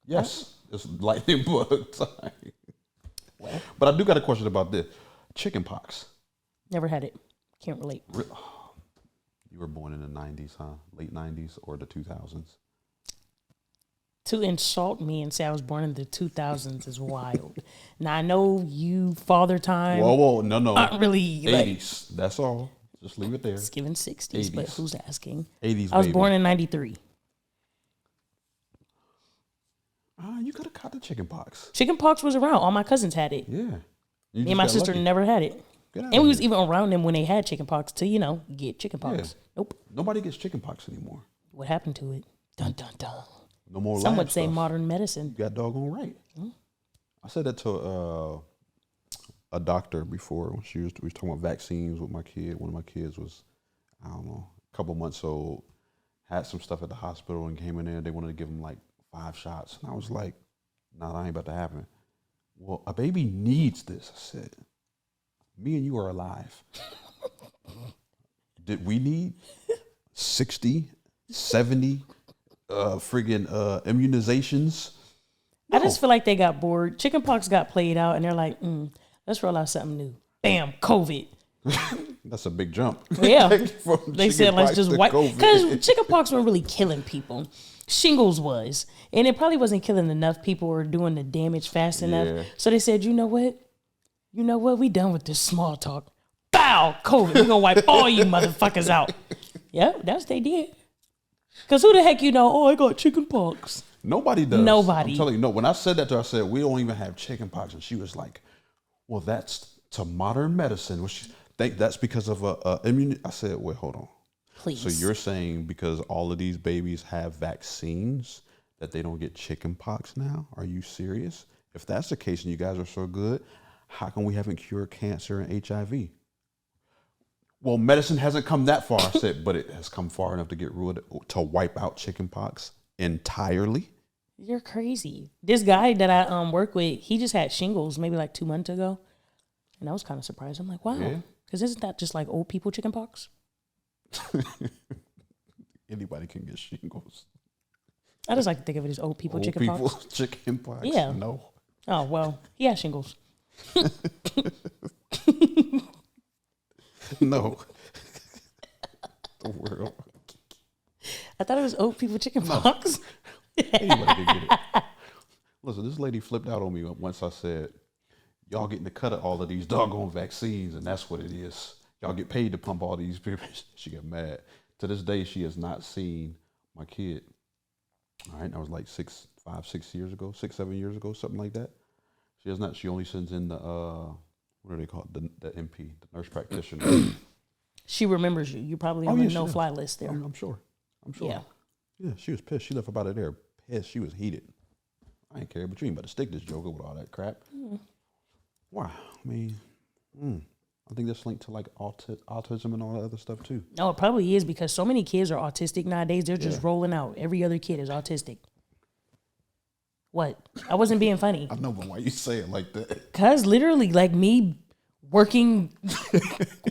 Yes, it's lightning bug time. Well, But I do got a question about this. Chicken pox. never had it. Can't relate. You were born in the 90s, huh? Late 90s or the 2000s? To insult me and say I was born in the 2000s is wild. Now, I know you father time. Whoa, no. Aren't really 80s. That's all. Just leave it there. It's given 60s, but 80s. who's asking? 80s, I was baby. born in 93. You could have caught the chicken pox. Chicken pox was around. All my cousins had it. Yeah. You Me and my just got sister lucky. never had it. Get out And of we was here. even around them when they had chicken pox to, get chicken pox. Yeah. Nope. Nobody gets chicken pox anymore. What happened to it? Dun, dun, dun. No more Some lab would say stuff. modern medicine. You got doggone right. I said that to a doctor before when we was talking about vaccines with my kid. One of my kids was, I don't know, a couple months old, had some stuff at the hospital and came in there. They wanted to give him like 5 shots. And I was like, nah, that ain't about to happen. Well, a baby needs this. I said, me and you are alive. Did we need 60, 70 friggin' immunizations? I just feel like they got bored. Chicken pox got played out, and they're like, let's roll out something new. Bam, COVID. That's a big jump. Yeah. From They said, let's chickenpox just to wipe. COVID. Because chicken pox weren't really killing people. Shingles was. And it probably wasn't killing enough people or doing the damage fast enough. Yeah. So they said, you know what? We done with this small talk. Bow, COVID. We're going to wipe all you motherfuckers out. Yep, that's what they did. Because who the heck I got chicken pox. Nobody does. Nobody. I'm telling you, no. When I said that to her, I said, we don't even have chicken pox. And she was like, well, that's to modern medicine. Well, she think that's because of immune. I said, wait, hold on. Please. So you're saying because all of these babies have vaccines that they don't get chicken pox now? Are you serious? If that's the case and you guys are so good, how come we haven't cured cancer and HIV? Well, medicine hasn't come that far. I said, but it has come far enough to wipe out chicken pox entirely. You're crazy. This guy that I work with, he just had shingles maybe like 2 months ago. And I was kind of surprised. I'm like, wow. Yeah. Because isn't that just like old people chicken pox? Anybody can get shingles. I just like to think of it as old people chicken pox. Chicken pox. Yeah. No. Oh, well, he has shingles. No. The world. I thought it was old people chicken pox. Anybody can get it. Listen, this lady flipped out on me once I said, y'all getting the cut of all of these doggone vaccines, and that's what it is. Y'all get paid to pump all these people. She got mad. To this day, she has not seen my kid. All right, that was like 6, 7 years ago, something like that. She has not. She only sends in the, what are they called? The MP, the nurse practitioner. She remembers you. You're probably on the no-fly list there. I'm sure. Yeah. Yeah, she was pissed. She left about it there. Pissed. She was heated. I ain't care, but you ain't about to stick this joker with all that crap. Wow. I mean, I think that's linked to like autism and all that other stuff too. No, it probably is because so many kids are autistic nowadays. They're just rolling out. Every other kid is autistic. What? I wasn't being funny. I know, but why you say it like that? Because literally, like me working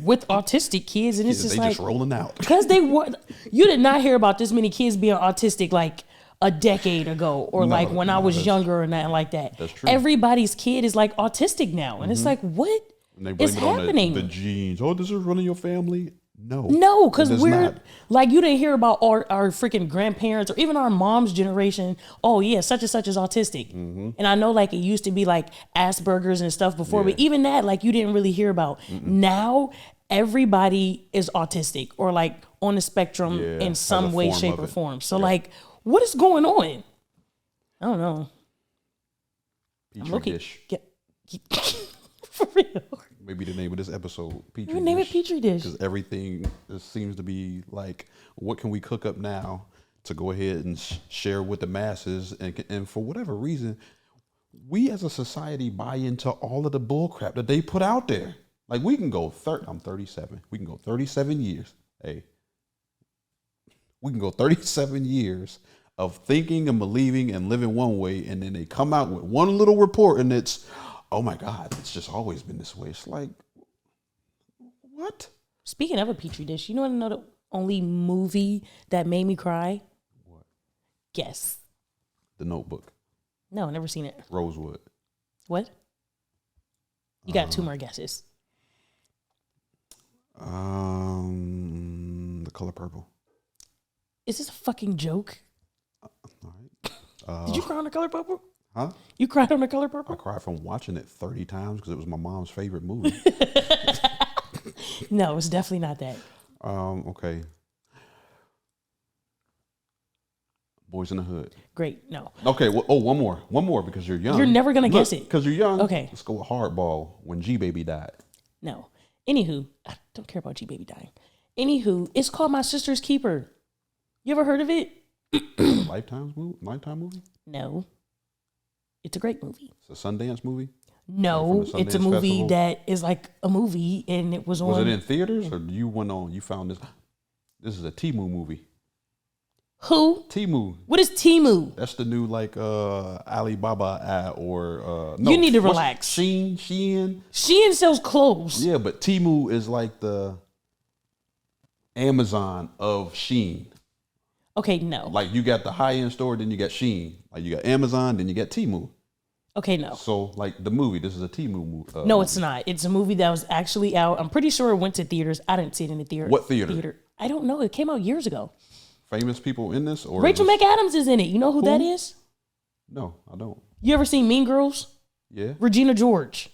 with autistic kids, and it's just they like just rolling out. because they were. You did not hear about this many kids being autistic like a decade ago, or like when I was younger, or nothing like that. That's true. Everybody's kid is like autistic now, and it's like, what And they blame is it on happening? the genes. Oh, this is running your family. No, because it is we're not. like, you didn't hear about our freaking grandparents or even our mom's generation. Oh yeah, such and such is autistic. And I know like it used to be like Asperger's and stuff before, but even that, like, you didn't really hear about. Now everybody is autistic or like on the spectrum in has some a way, form shape, of or it. form. So like, what is going on? I don't know. Petri dish. For real. Maybe the name of this episode. Petri You name it Petri dish. Because everything seems to be like, what can we cook up now to go ahead and share with the masses? And for whatever reason, we as a society buy into all of the bull crap that they put out there. Like we can go I'm 37. We can go 37 years. Hey, we can go 37 years of thinking and believing and living one way, and then they come out with one little report, and it's, oh my God, it's just always been this way. It's like, what? Speaking of a Petri dish, you know what, another only movie that made me cry? What? Guess. The Notebook. No, never seen it. Rosewood. What? You got two more guesses. The Color Purple. Is this a fucking joke? All right. Did you cry on The Color Purple? Huh? You cried on The Color I Purple? cried from watching it 30 times because it was my mom's favorite movie. No, it's definitely not that. Okay. Boys in the Hood. Great, no. Okay, well, one more because you're young. You're never gonna guess it. Because you're young. Okay. Let's go with Hardball when G Baby died. No. Anywho, I don't care about G-Baby dying. Anywho, it's called My Sister's Keeper. You ever heard of it? Lifetime movie? No. It's a great movie. It's a Sundance movie? No, Like from the it's a Sundance movie Festival? that is like a movie, and it was on. Was it in theaters or you found this? This is a Temu movie. Who? Temu. What is Temu? That's the new like Alibaba ad or no. You need to what's relax. Shein. Shein sells clothes. Yeah, but Temu is like the Amazon of Shein. Okay, no. Like you got the high end store, then you got Shein. Like you got Amazon, then you got Temu. Okay, no. So like the movie, this is a Temu movie. No, it's not. It's a movie that was actually out. I'm pretty sure it went to theaters. I didn't see it in the theater. What theater? I don't know. It came out years ago. Famous people in this or Rachel McAdams is in it. You know who that is? No, I don't. You ever seen Mean Girls? Yeah. Regina George.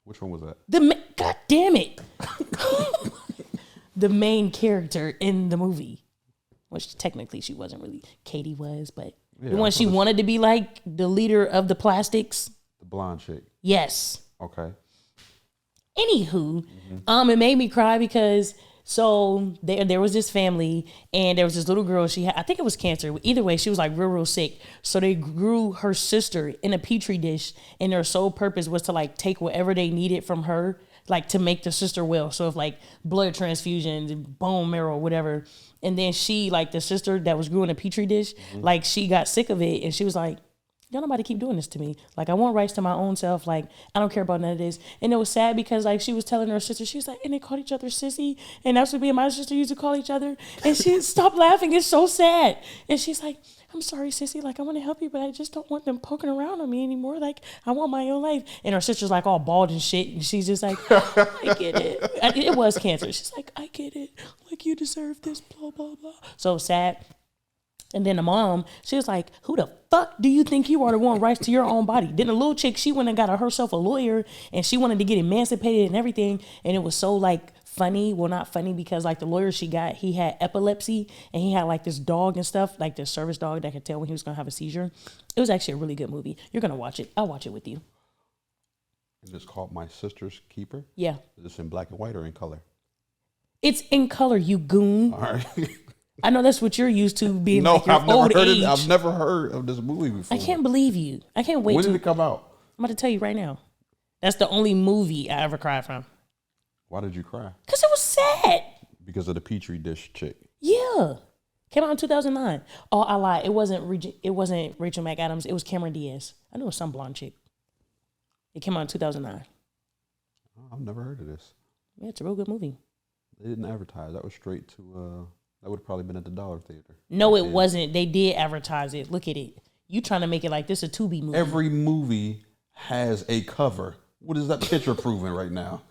Which one was that? God damn it. The main character in the movie. Which technically she wasn't really. Katie was, but Yeah, the one she wanted to be like the leader of the Plastics. The blonde chick. Yes. Okay. Anywho, it made me cry because so there was this family and there was this little girl. She had, I think it was cancer. Either way, she was like real sick. So they grew her sister in a petri dish, and their sole purpose was to like take whatever they needed from her, like to make the sister well. So if like blood transfusions, bone marrow, whatever. And then she, like the sister that was grew in a petri dish, like she got sick of it, and she was like, y'all nobody keep doing this to me. Like, I want rights to my own self. Like, I don't care about none of this. And it was sad because, like, she was telling her sister, she was like, and they called each other sissy. And that's what me and my sister used to call each other. And she stopped laughing. It's so sad. And she's like, I'm sorry, sissy. Like, I want to help you, but I just don't want them poking around on me anymore. Like, I want my own life. And her sister's, like, all bald and shit. And she's just like, I get it. It was cancer. She's like, I get it. Like, you deserve this, blah, blah, blah. So sad. And then the mom, she was like, who the fuck do you think you are to want rights to your own body? Then the little chick, she went and got herself a lawyer, and she wanted to get emancipated and everything. And it was so like funny. Well, not funny because like the lawyer she got, he had epilepsy, and he had like this dog and stuff, like this service dog that could tell when he was going to have a seizure. It was actually a really good movie. You're going to watch it. I'll watch it with you. And it's called My Sister's Keeper? Yeah. Is this in black and white or in color? It's in color, you goon. All right. I know that's what you're used to being No, like your I've never old heard age. it. I've never heard of this movie before. I can't believe you. I can't wait When did it come out? I'm about to tell you right now. That's the only movie I ever cried from. Why did you cry? Because it was sad. Because of the Petri dish chick. Yeah. Came out in 2009. Oh, I lied. It wasn't Rachel McAdams. It was Cameron Diaz. I knew it was some blonde chick. It came out in 2009. Oh, I've never heard of this. Yeah, it's a real good movie. They didn't advertise. That was straight to, that would have probably been at the Dollar Theater. No, it wasn't. They did advertise it. Look at it. You trying to make it like this a Tubi movie. Every movie has a cover. What is that picture proving right now?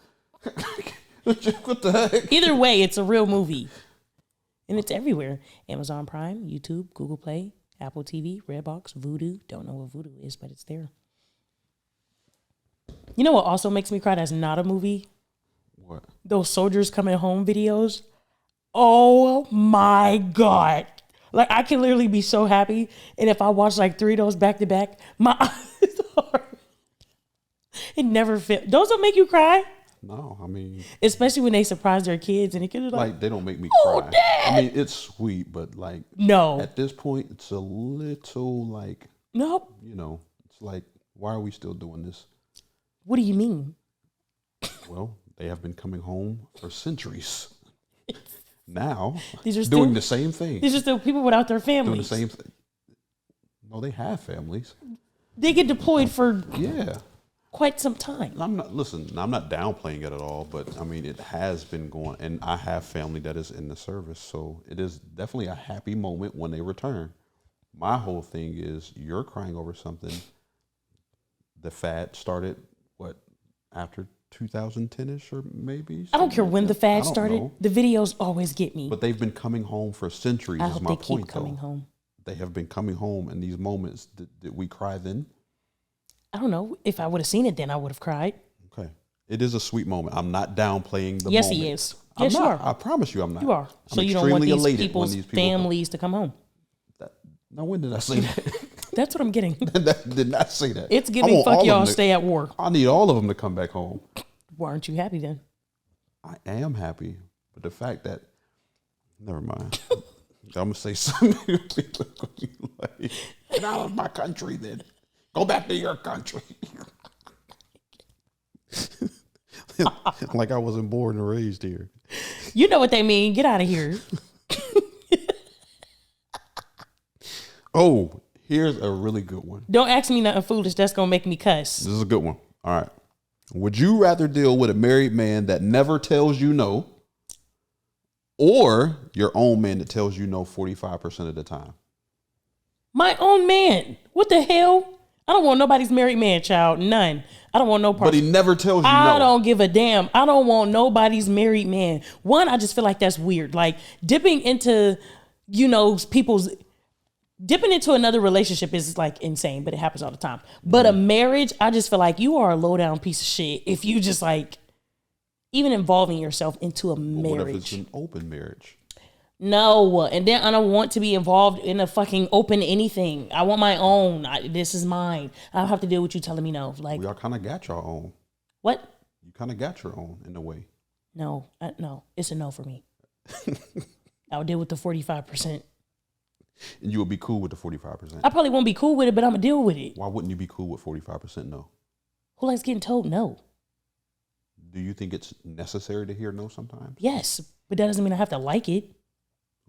What the heck? Either way, it's a real movie. And it's everywhere. Amazon Prime, YouTube, Google Play, Apple TV, Redbox, Vudu. Don't know what Vudu is, but it's there. You know what also makes me cry? That's not a movie. What? Those soldiers coming home videos. Oh my God. Like, I can literally be so happy. And if I watch like 3 of those back to back, my eyes are... It never fit. Those don't make you cry? No, I mean... Especially when they surprise their kids and it could like they don't make me oh, cry. Dad! I mean, it's sweet, but like... No. At this point, it's a little like... Nope. You know, it's like, why are we still doing this? What do you mean? Well, they have been coming home for centuries. Now, These are doing the same thing. These are still people without their families. Doing the same thing. No, they have families. They get deployed for quite some time. I'm not downplaying it at all, but I mean, it has been going, and I have family that is in the service, so it is definitely a happy moment when they return. My whole thing is you're crying over something. The fad started, after 2010-ish or maybe? I don't care when the fad I don't started. know. The videos always get me. But they've been coming home for centuries, I is hope my they point, keep coming though. home. They have been coming home in these moments. Did we cry then? I don't know. If I would have seen it then, I would have cried. Okay. It is a sweet moment. I'm not downplaying the Yes, moment. he is. I'm Yes, you not. are. I promise you I'm not. You are. So I'm you don't want extremely these elated people's when these people families to come home. Now, when did I say that? That's what I'm getting. That did not say that. It's I giving want fuck all of y'all them to- stay at war. I need all of them to come back home. Why aren't you happy then? I am happy, but the fact that, never mind. I'm gonna say something. People are gonna be like, get out of my country, then go back to your country. Like I wasn't born and raised here. You know what they mean. Get out of here. Oh, here's a really good one. Don't ask me nothing foolish. That's going to make me cuss. This is a good one. All right. Would you rather deal with a married man that never tells you no, or your own man that tells you no 45% of the time? My own man. What the hell? I don't want nobody's married man, child. None. I don't want no part. But he never tells you no. I don't give a damn. I don't want nobody's married man. One, I just feel like that's weird. Like dipping into, dipping into another relationship is like insane, but it happens all the time. But a marriage, I just feel like you are a low down piece of shit if you just like even involving yourself into a marriage. What if it's an open marriage? No, and then I don't want to be involved in a fucking open anything. I want my own. This is mine. I don't have to deal with you telling me no. Like, Y'all kind of got your own. What? You kind of got your own in a way. No, no, it's a no for me. I'll deal with the 45%. And you would be cool with the 45%. I probably won't be cool with it, but I'm gonna deal with it. Why wouldn't you be cool with 45% no? Who likes getting told no? Do you think it's necessary to hear no sometimes? Yes, but that doesn't mean I have to like it.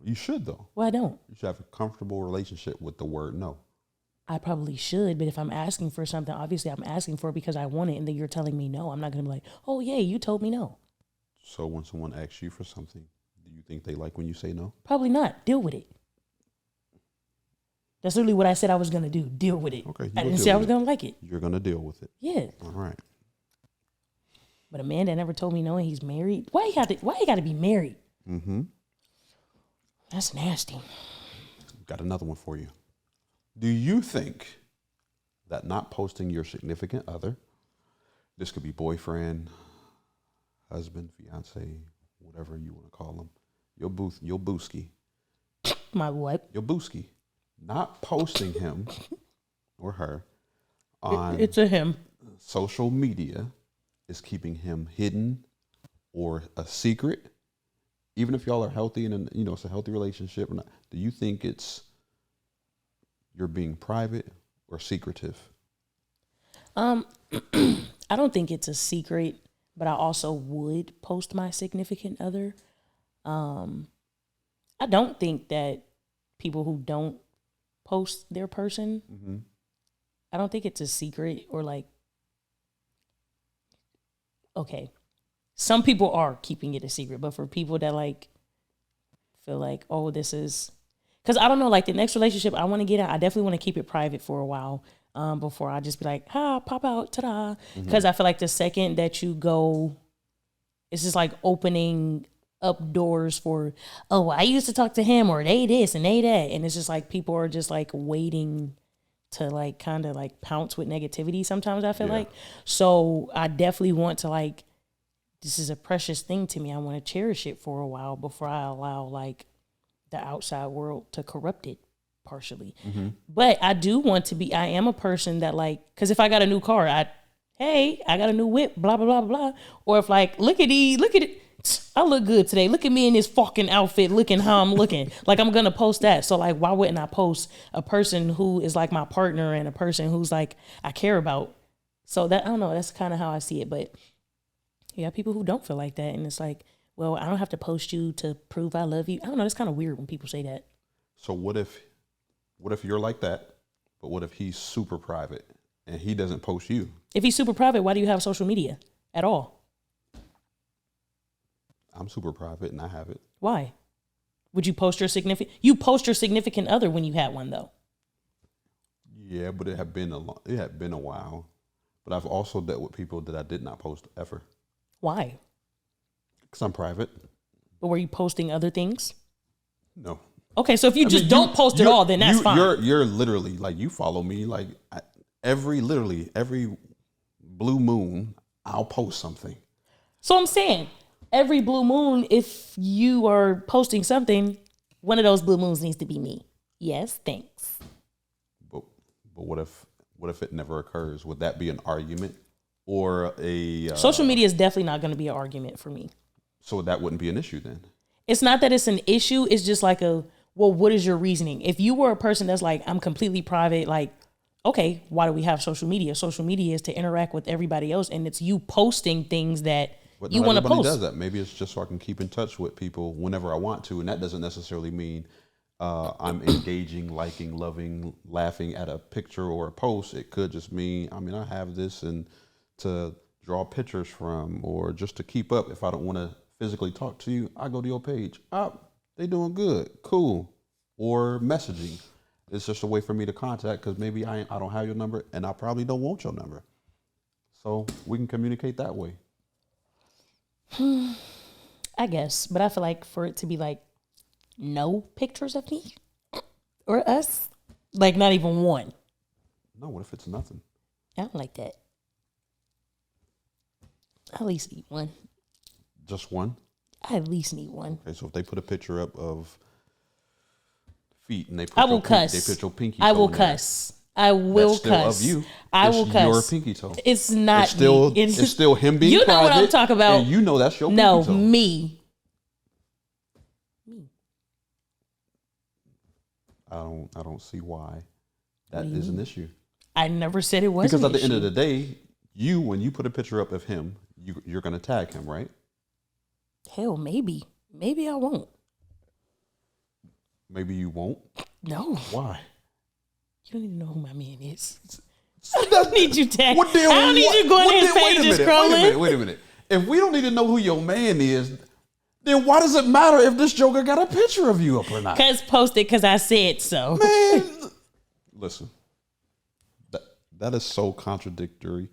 You should, though. Well, I don't. You should have a comfortable relationship with the word no. I probably should, but if I'm asking for something, obviously I'm asking for it because I want it, and then you're telling me no. I'm not gonna be like, oh yeah, you told me no. So when someone asks you for something, do you think they like when you say no? Probably not. Deal with it. That's literally what I said I was gonna do. Deal with it. Okay. I didn't say I was gonna like it. You're gonna deal with it. Yeah. All right. But a man that never told me no and he's married, why he got to be married? Mm-hmm. That's nasty. Got another one for you. Do you think that not posting your significant other, this could be boyfriend, husband, fiance, whatever you want to call them, your booski, My what? your booski, not posting him or her on It's a him. social media is keeping him hidden or a secret? Even if y'all are healthy and it's a healthy relationship or not, do you think you're being private or secretive? I don't think it's a secret, but I also would post my significant other. I don't think that people who don't post their person, I don't think it's a secret or like, okay. Some people are keeping it a secret, but for people that like feel like, oh, this is, because I don't know, like the next relationship I want to get at, I definitely want to keep it private for a while before I just be like, pop out, ta-da. Because I feel like the second that you go It's just like opening up doors for, oh, I used to talk to him, or they this and they that. And it's just like people are just like waiting to like kind of like pounce with negativity sometimes, I feel like. So I definitely want to like, this is a precious thing to me. I want to cherish it for a while before I allow like the outside world to corrupt it partially. But I do want to be, I am a person that like, because if I got a new car, hey, I got a new whip, blah, blah, blah, blah. Or if like, look at it. I look good today. Look at me in this fucking outfit, looking how I'm looking. Like, I'm going to post that. So like, why wouldn't I post a person who is like my partner and a person who's like, I care about? So that, I don't know, that's kind of how I see it. But yeah, people who don't feel like that. And it's like, well, I don't have to post you to prove I love you. I don't know. It's kind of weird when people say that. So what if you're like that, but what if he's super private and he doesn't post you? If he's super private, why do you have social media at all? I'm super private and I have it. Why? Would you post your significant other when you had one though? Yeah, but it had been a while. But I've also dealt with people that I did not post ever. Why? Because I'm private. But were you posting other things? No. Okay, so if you don't post at all, then that's fine. You're literally like, you follow me like every blue moon, I'll post something. So I'm saying, every blue moon, if you are posting something, one of those blue moons needs to be me. Yes, thanks. But what if it never occurs? Would that be an argument or a social media is definitely not going to be an argument for me. So that wouldn't be an issue then. It's not that it's an issue. It's just like well, what is your reasoning? If you were a person that's like, I'm completely private, like, okay, why do we have social media? Social media is to interact with everybody else, and it's you posting things that you want to post. Everybody does that. Maybe it's just so I can keep in touch with people whenever I want to, and that doesn't necessarily mean I'm engaging, liking, loving, laughing at a picture or a post. It could just mean, I have this and to draw pictures from, or just to keep up. If I don't want to physically talk to you, I go to your page. They doing good, cool. Or messaging. It's just a way for me to contact, because maybe I don't have your number and I probably don't want your number. So we can communicate that way. I guess, but I feel like for it to be like no pictures of me or us, like not even one. No, what if it's nothing? I don't like that. I at least need one. Just one? I at least need one. Okay, so if they put a picture up of feet and they put I will cuss. They put your pinky toe. I will cuss. I will That's still cuss. Of you. I will cuss. Your pinky toe. It's not it's still, me. It's still him being you know private. What I'm talking about. And you know that's your pinky toe. No, me. I don't see why that is an issue. I never said it was. Because at the end of the day, when you put a picture up of him, you're going to tag him, right? Hell, maybe. Maybe I won't. Maybe you won't? No. Why? You don't even know who my man is. I don't need you tagging. I don't need you going to his page and scrolling. Wait a minute. If we don't need to know who your man is, then why does it matter if this joker got a picture of you up or not? Because posted because I said so. Man, listen. That is so contradictory.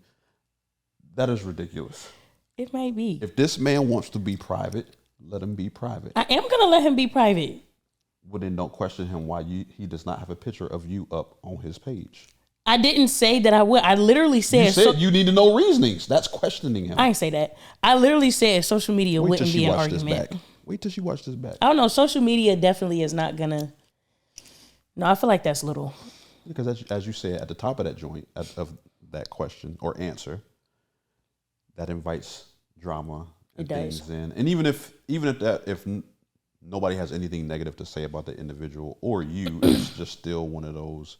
That is ridiculous. It might be. If this man wants to be private, let him be private. I am going to let him be private. Well, then don't question him why he does not have a picture of you up on his page. I didn't say that I would. I literally said... You said you need to know reasonings. That's questioning him. I didn't say that. I literally said social media wouldn't be an argument. Wait till she watch this back. I don't know. Social media definitely is not going to... No, I feel like that's little. Because as you said at the top of that joint, of that question or answer, that invites drama and things in. And even if nobody has anything negative to say about the individual or you, it's just still one of those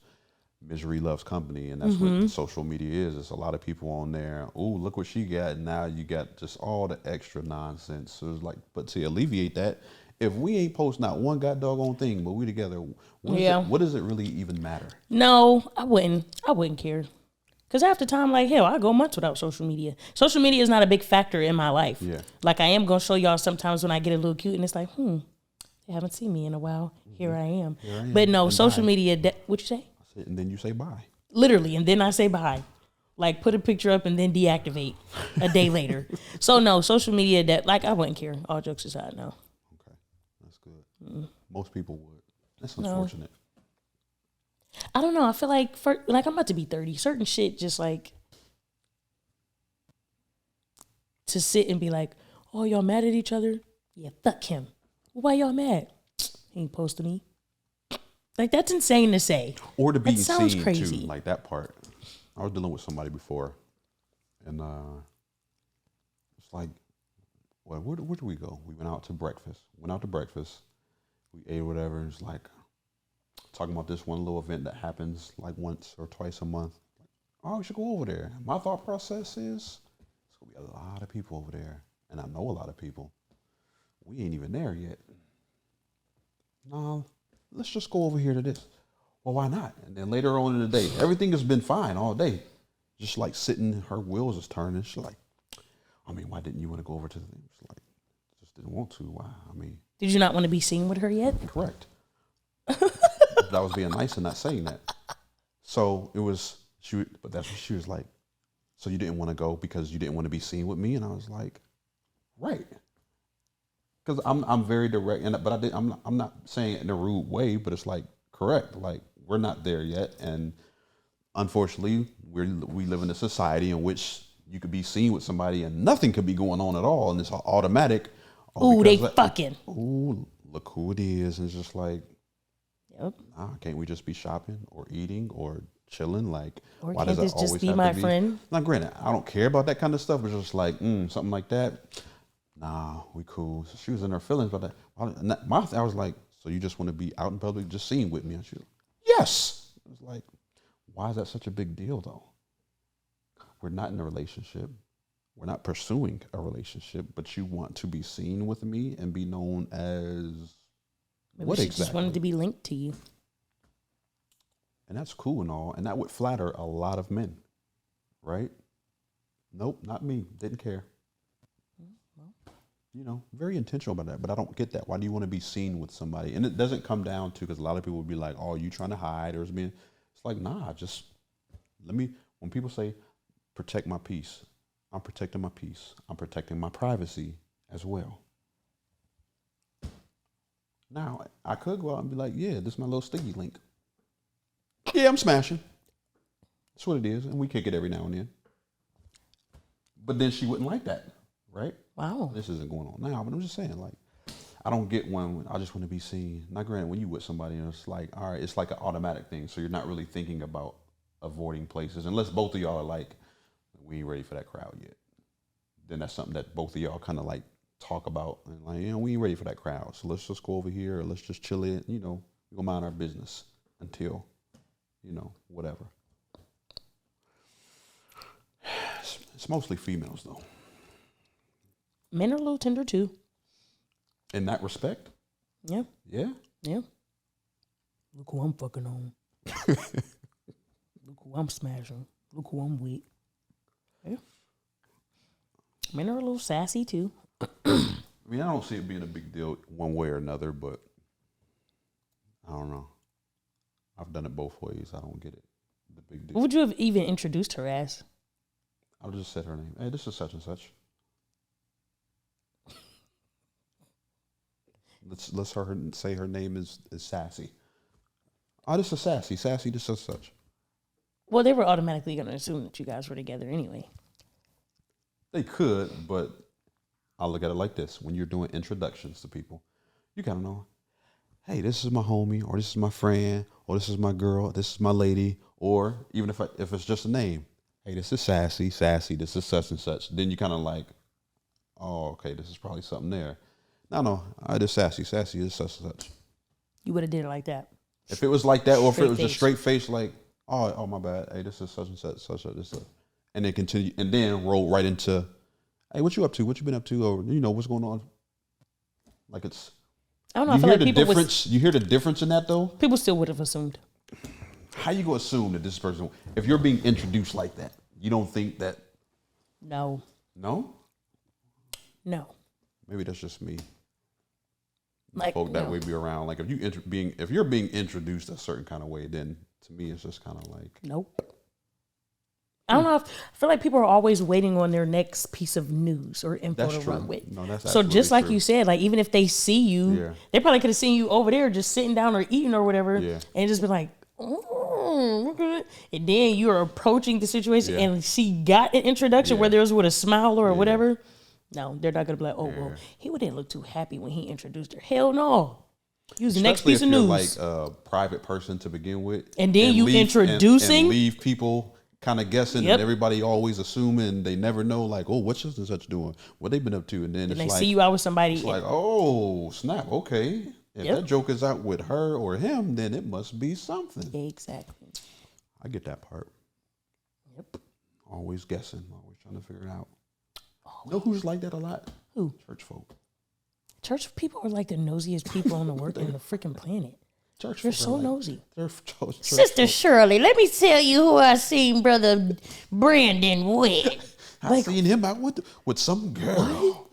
misery loves company, and that's what social media is. It's a lot of people on there. Oh, look what she got, and now you got just all the extra nonsense. So it's like, but to alleviate that, if we ain't post not one god doggone thing, but we together, what does it really even matter? No, I wouldn't care. Because half the time, like, hell, I go months without social media. Social media is not a big factor in my life. Yeah. Like, I am going to show y'all sometimes when I get a little cute, and it's like, they haven't seen me in a while. Here I am. But no, social media, what you say? And then you say bye. Literally, and then I say bye. Like put a picture up and then deactivate a day later. So no, social media that like I wouldn't care. All jokes aside, no. Okay, that's good. Most people would. That's No. unfortunate. I don't know. I feel like I'm about to be 30. Certain shit just like to sit and be like, oh, y'all mad at each other? Yeah, fuck him. Why y'all mad? He ain't posted me. Like that's insane to say. Or to be that sounds seen crazy. too, like that part. I was dealing with somebody before, and it's like, well, where did we go? We went out to breakfast. We ate whatever. And it's like talking about this one little event that happens like once or twice a month. Like, oh, we should go over there. My thought process is, it's gonna be a lot of people over there, and I know a lot of people. We ain't even there yet. No, let's just go over here to this. Well, why not? And then later on in the day, everything has been fine all day. Just like sitting, her wheels is turning. She's like, I mean, why didn't you want to go over to the thing? She's like, just didn't want to. Why? I mean, did you not want to be seen with her yet? Correct. But I was being nice and not saying that. So it was, but that's what she was like. So you didn't want to go because you didn't want to be seen with me? And I was like, right. Because I'm very direct, but I'm not saying it in a rude way, but it's like correct. Like we're not there yet, and unfortunately, we live in a society in which you could be seen with somebody and nothing could be going on at all, and it's automatic. Ooh, they fucking. Ooh, look who it is, and it's just like, yep. Nah, can't we just be shopping or eating or chilling? Like, or why can't does this that always just be have my to be? friend? Now, granted, I don't care about that kind of stuff, but just like something like that. Nah, we cool. So she was in her feelings about that. I was like, so you just want to be out in public, just seen with me? And she was like, yes. I was like, why is that such a big deal, though? We're not in a relationship. We're not pursuing a relationship, but you want to be seen with me and be known as Maybe what she exactly? just wanted to be linked to you. And that's cool and all, and that would flatter a lot of men, right? Nope, not me. Didn't care. You know, very intentional about that, but I don't get that. Why do you want to be seen with somebody? And it doesn't come down to, because a lot of people would be like, oh, you trying to hide or is being, it's like, nah, just when people say protect my peace, I'm protecting my peace. I'm protecting my privacy as well. Now, I could go out and be like, yeah, this is my little sticky link. Yeah, I'm smashing. That's what it is, and we kick it every now and then. But then she wouldn't like that, right? Wow. This isn't going on now, but I'm just saying, like, I don't get one. I just want to be seen. Not granted, when you with somebody, and it's like, all right, it's like an automatic thing. So you're not really thinking about avoiding places, unless both of y'all are like, we ain't ready for that crowd yet. Then that's something that both of y'all kind of like talk about, and like, we ain't ready for that crowd. So let's just go over here, or let's just chill it. We go mind our business until, whatever. It's mostly females though. Men are a little tender too. In that respect? Yeah. Yeah? Yeah. Look who I'm fucking on. Look who I'm smashing. Look who I'm with. Yeah. Men are a little sassy too. I mean, I don't see it being a big deal one way or another, but I don't know. I've done it both ways. I don't get it. The big deal. What would you have even introduced her as? I would just said her name. Hey, this is such and such. Let's her say her name is Sassy. Oh, this is Sassy. Sassy, this is such. Well, they were automatically going to assume that you guys were together anyway. They could, but I'll look at it like this. When you're doing introductions to people, you gotta know, hey, this is my homie, or this is my friend, or this is my girl, this is my lady, or even if it's just a name, hey, this is Sassy, this is such and such. Then you kind of like, oh, okay, this is probably something there. No, I just Sassy is such and such. You would have did it like that. If it was like that, or if it was Straight just straight face, like, oh my bad, hey, this is such and such, this, and then continue, and then roll right into, hey, what you up to? What you been up to? Or what's going on? Like it's. I don't know. I feel like people you hear the difference in that though. People still would have assumed. How you gonna assume that this person, if you're being introduced like that, you don't think that? No. No. No. Maybe that's just me. Like Folk that way be around. Like if you're being introduced a certain kind of way, then to me it's just kind of like nope. I don't know. I feel like people are always waiting on their next piece of news or info That's to true. run with. No, that's so just absolutely like true. you said, like even if they see you, Yeah. they probably could have seen you over there just sitting down or eating or whatever, Yeah. and just been like, okay. And then you're approaching the situation, Yeah. and she got an introduction, Yeah. whether it was with a smile or Yeah. whatever. No, they're not gonna be like, oh well, Yeah. he didn't look too happy when he introduced her. Hell no. Use the next Especially piece if of you're news. like a private person to begin with, And then you introducing- and leave people kind of guessing, Yep. and everybody always assuming they never know. Like, oh, what's such and such doing? What they've been up to? And then and it's they like, see you out with somebody. it's like, oh snap, okay. If Yep. that joke is out with her or him, then it must be something. Exactly. I get that part. Yep. Always guessing, always trying to figure it out. You know who's like that a lot? Who? Church folk. Church people are like the nosiest people on the work on the freaking planet. Church They're folk are so like- nosy. They're church Sister folk. Shirley, let me tell you who I seen Brother Brandon with. I seen him out with some girl.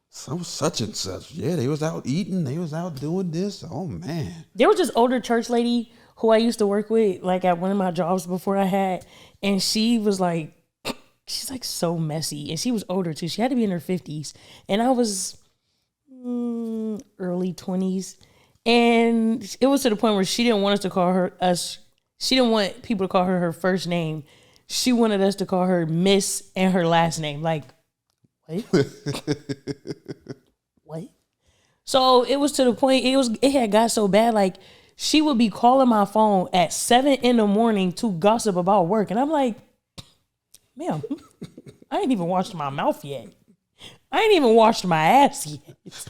Some such and such. Yeah, they was out eating. They was out doing this. Oh man. There was this older church lady who I used to work with, like at one of my jobs before I had, and she was like, she's like so messy, and she was older too. She had to be in her 50s, and I was early 20s, and it was to the point where she didn't want us to call her us. She didn't want people to call her her first name. She wanted us to call her Miss and her last name. Like, what? What? So it was to the point. It had got so bad. Like she would be calling my phone at 7 a.m. to gossip about work, and I'm like, ma'am, I ain't even washed my mouth yet. I ain't even washed my ass yet.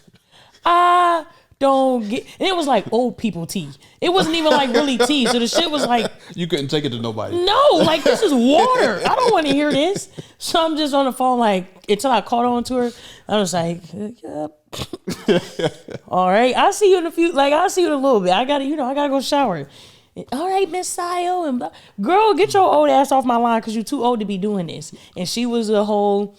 I don't get. And it was like old people tea. It wasn't even like really tea. So the shit was like, You couldn't take it to nobody. no, like this is water. I don't want to hear this. So I'm just on the phone like until I caught on to her. I was like, yep. All right, I'll see you in a few. Like I'll see you in a little bit. I gotta go shower. All right, Miss Sio, and blah. Girl, get your old ass off my line because you're too old to be doing this. And she was a whole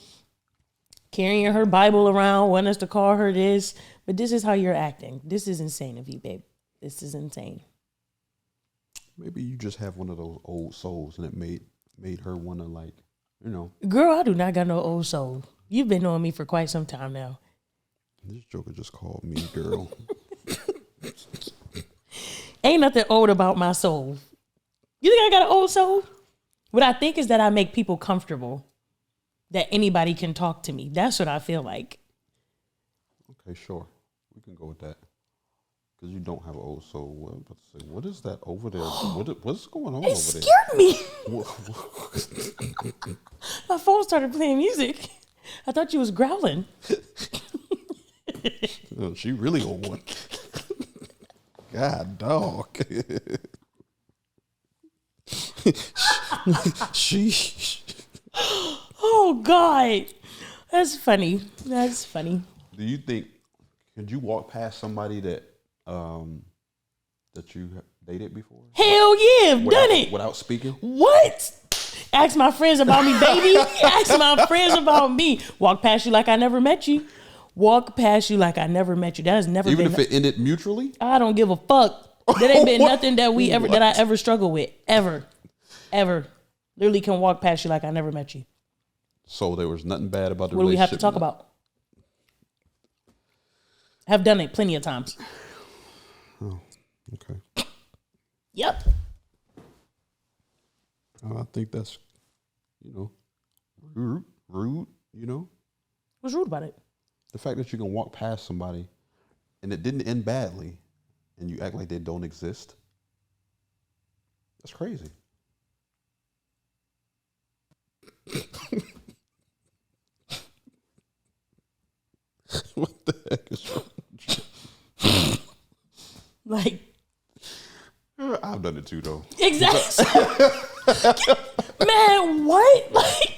carrying her Bible around, wanting us to call her this. But this is how you're acting. This is insane of you, babe. This is insane. Maybe you just have one of those old souls, and it made her want to like, you know. Girl, I do not got no old soul. You've been knowing me for quite some time now. This joker just called me girl. Ain't nothing old about my soul. You think I got an old soul? What I think is that I make people comfortable. That anybody can talk to me. That's what I feel like. Okay, sure, we can go with that. Because you don't have an old soul. Well, I'm about to say, what is that over there? What's going on It over there? scared me. My phone started playing music. I thought you was growling. Oh, she really on one. God, dog. she. Oh God, that's funny. That's funny. Do you think could you walk past somebody that that you dated before Hell yeah, I've done it. without speaking? What? Ask my friends about me, baby. Ask my friends about me. Walk past you like I never met you. Walk past you like I never met you. That has never Even been. if it ended mutually? I don't give a fuck. That ain't been What? nothing that I ever struggled with. Ever. Literally can walk past you like I never met you. So there was nothing bad about the What do we have to relationship. talk about? Have done it plenty of times. Oh, okay. Yep. I think that's, rude, What's rude about it? The fact that you can walk past somebody and it didn't end badly and you act like they don't exist. That's crazy. What the heck is wrong with Like, you? I've done it too, though. exactly. Man, what? Like,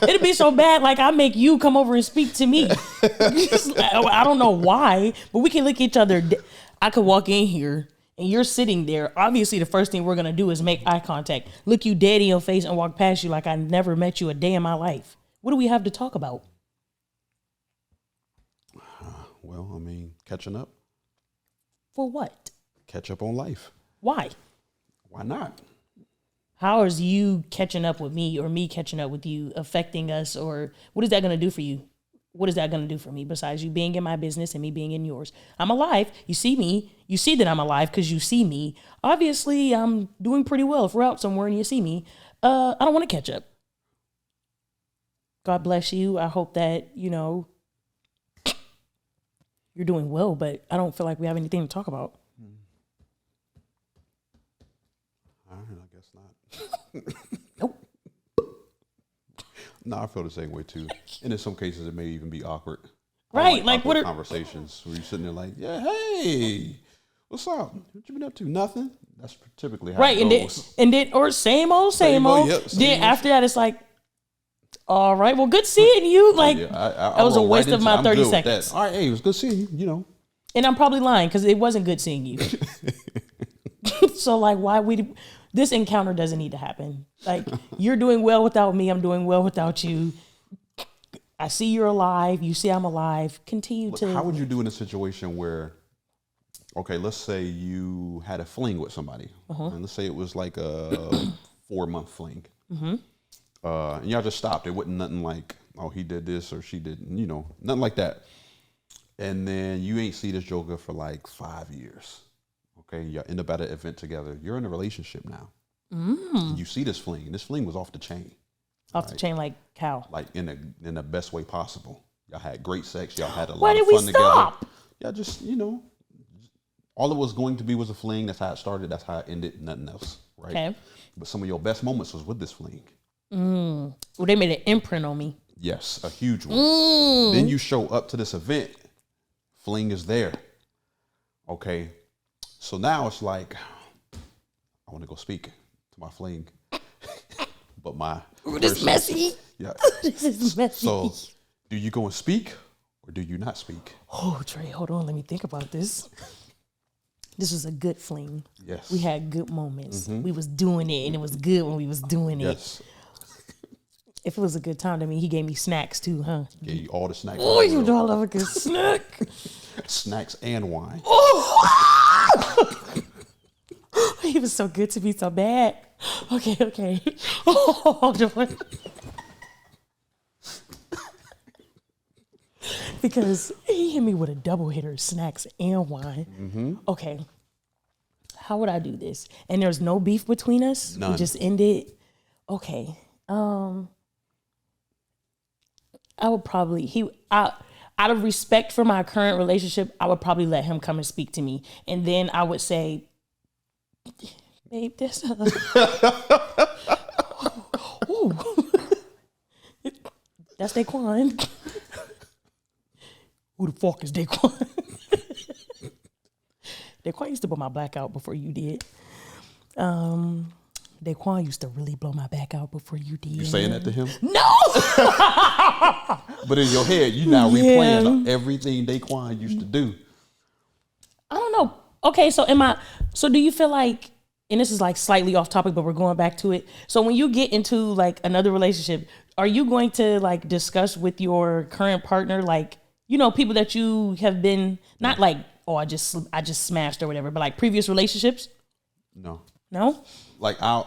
it'd be so bad. Like, I make you come over and speak to me. I don't know why, but we can look at each other. I could walk in here and you're sitting there. Obviously, the first thing we're going to do is make eye contact, look you dead in your face and walk past you like I never met you a day in my life. What do we have to talk about? Well, I mean, catching up. For what? Catch up on life. Why? Why not? How is you catching up with me or me catching up with you affecting us, or what is that going to do for you? What is that going to do for me besides you being in my business and me being in yours? I'm alive. You see me. You see that I'm alive because you see me. Obviously, I'm doing pretty well. If we're out somewhere and you see me, I don't want to catch up. God bless you. I hope that, you're doing well, but I don't feel like we have anything to talk about. All right, I guess not. Nope. No, I feel the same way too. And in some cases, it may even be awkward. Right, like awkward what are conversations where you're sitting there like, yeah, hey, what's up? What you been up to? Nothing. That's typically how right, it goes. and then or same old. Yep, then after that, it's like, all right, well, good seeing you. Like that was a waste of my 30 seconds. All right, hey, it was good seeing you. And I'm probably lying because it wasn't good seeing you. So like, this encounter doesn't need to happen. Like, you're doing well without me. I'm doing well without you. I see you're alive. You see I'm alive. Continue to. How would you do in a situation where, okay, let's say you had a fling with somebody, and let's say it was like a 4-month fling, and y'all just stopped. It wasn't nothing like, oh, he did this or she did, nothing like that. And then you ain't see this joker for like 5 years. Okay, y'all end up at an event together. You're in a relationship now. You see this fling. This fling was off the chain. Off the chain like how? Like in the best way possible. Y'all had great sex. Y'all had a Why lot of did fun we together. stop? Y'all just, all it was going to be was a fling. That's how it started. That's how it ended. Nothing else, right? Okay. But some of your best moments was with this fling. Well, they made an imprint on me. Yes, a huge one. Then you show up to this event. Fling is there. Okay. So now it's like, I want to go speak to my fling. But my This is messy. Yeah. This is messy. So do you go and speak or do you not speak? Oh, Dre, hold on. Let me think about this. This was a good fling. Yes. We had good moments. We was doing it, and it was good when we was doing it. Yes. If it was a good time to me, he gave me snacks too, huh? Gave you all the snacks. Oh, you know I love a good snack. Snacks and wine. He was so good to me so bad. Okay. Oh, hold on. Because he hit me with a double hitter, snacks and wine. Okay. How would I do this? And there's no beef between us? None. We just ended. Okay. I would probably out of respect for my current relationship, I would probably let him come and speak to me. And then I would say, babe, that's that's Daquan. Who the fuck is Daquan? Daquan used to blow my back out before you did. Daquan used to really blow my back out before you did. You saying that to him? No! But in your head, you now replaying everything Daquan used to do. I don't know. Okay, so do you feel like, and this is like slightly off topic, but we're going back to it. So when you get into like another relationship, are you going to like discuss with your current partner, like, people that you have been, not like, oh, I just smashed or whatever, but like previous relationships? No. No? Like I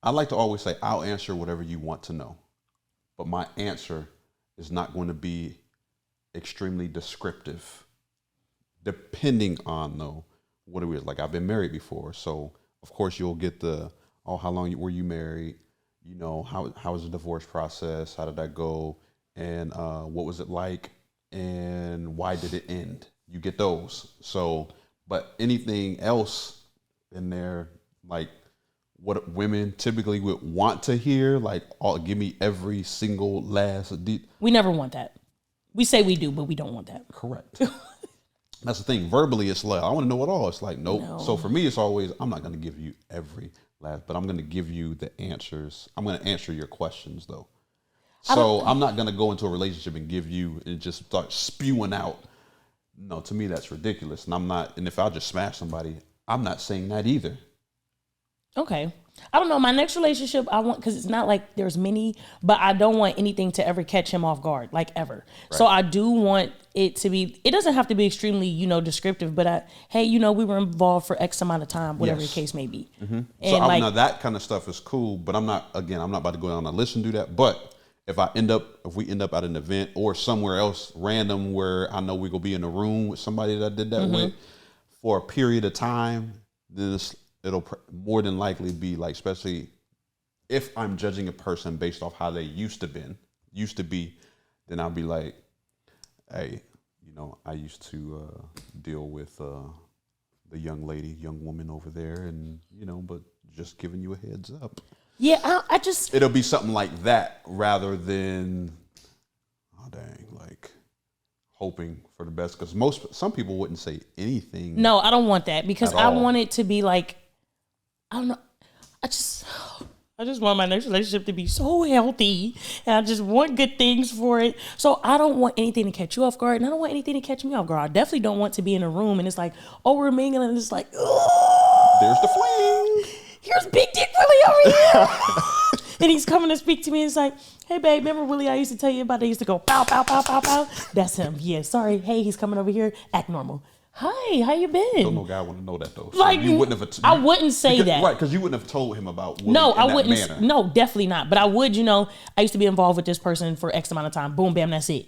like to always say, I'll answer whatever you want to know. But my answer is not going to be extremely descriptive. Depending on, though, what it is. Like, I've been married before. So, of course, you'll get how long were you married? How was the divorce process? How did that go? And what was it like? And why did it end? You get those. So, but anything else in there, like what women typically would want to hear, like, give me every single last. We never want that. We say we do, but we don't want that. Correct. That's the thing. Verbally, it's like, I want to know it all. It's like, nope. No. So for me, it's always, I'm not going to give you every last, but I'm going to give you the answers. I'm going to answer your questions, though. So I'm not going to go into a relationship and give you and just start spewing out. No, to me, that's ridiculous. And I'm not, and if I just smash somebody, I'm not saying that either. Okay. I don't know. My next relationship, I want, because it's not like there's many, but I don't want anything to ever catch him off guard, like ever. Right. So I do want it to be, it doesn't have to be extremely, descriptive, but hey, we were involved for X amount of time, whatever the case may be. Mm-hmm. And so now that kind of stuff is cool, but I'm not about to go down a list and do that. But if we end up at an event or somewhere else random where I know we're going to be in a room with somebody that I did that with for a period of time, then it'll more than likely be like, especially if I'm judging a person based off how they used to be, then I'll be like, hey, I used to deal with the young woman over there, and but just giving you a heads up. Yeah, it'll be something like that rather than, oh dang, like hoping for the best, because some people wouldn't say anything. No, I don't want that, because I want it to be like, I don't know. I just want my next relationship to be so healthy, and I just want good things for it. So I don't want anything to catch you off guard, and I don't want anything to catch me off guard. I definitely don't want to be in a room and it's like, oh, we're mingling, and it's like, oh, there's the fling. Here's Big Dick Willie over here. And he's coming to speak to me. It's like, hey, babe, remember Willie I used to tell you about? They used to go, pow, pow, pow, pow, pow. That's him. Yeah, sorry. Hey, he's coming over here. Act normal. Hi, how you been? Don't no guy want to know that though. So like, you wouldn't have. I wouldn't say that, right? Because you wouldn't have told him about Willie no, in I that wouldn't. manner. No, definitely not. But I would. I used to be involved with this person for X amount of time. Boom, bam, that's it.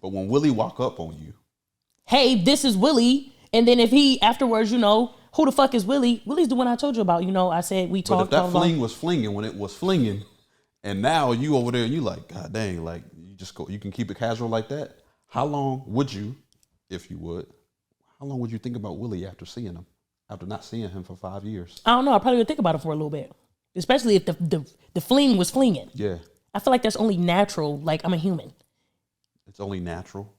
But when Willie walk up on you, hey, this is Willie, and then if he afterwards, who the fuck is Willie? Willie's the one I told you about. I said we talked. But if that fling was flinging when it was flinging, and now you over there and you like, God dang, like you can keep it casual like that. How long would you, if you would? How long would you think about Willie after seeing him? After not seeing him for 5 years? I don't know. I probably would think about it for a little bit. Especially if the fling was flinging. Yeah. I feel like that's only natural. Like, I'm a human. It's only natural?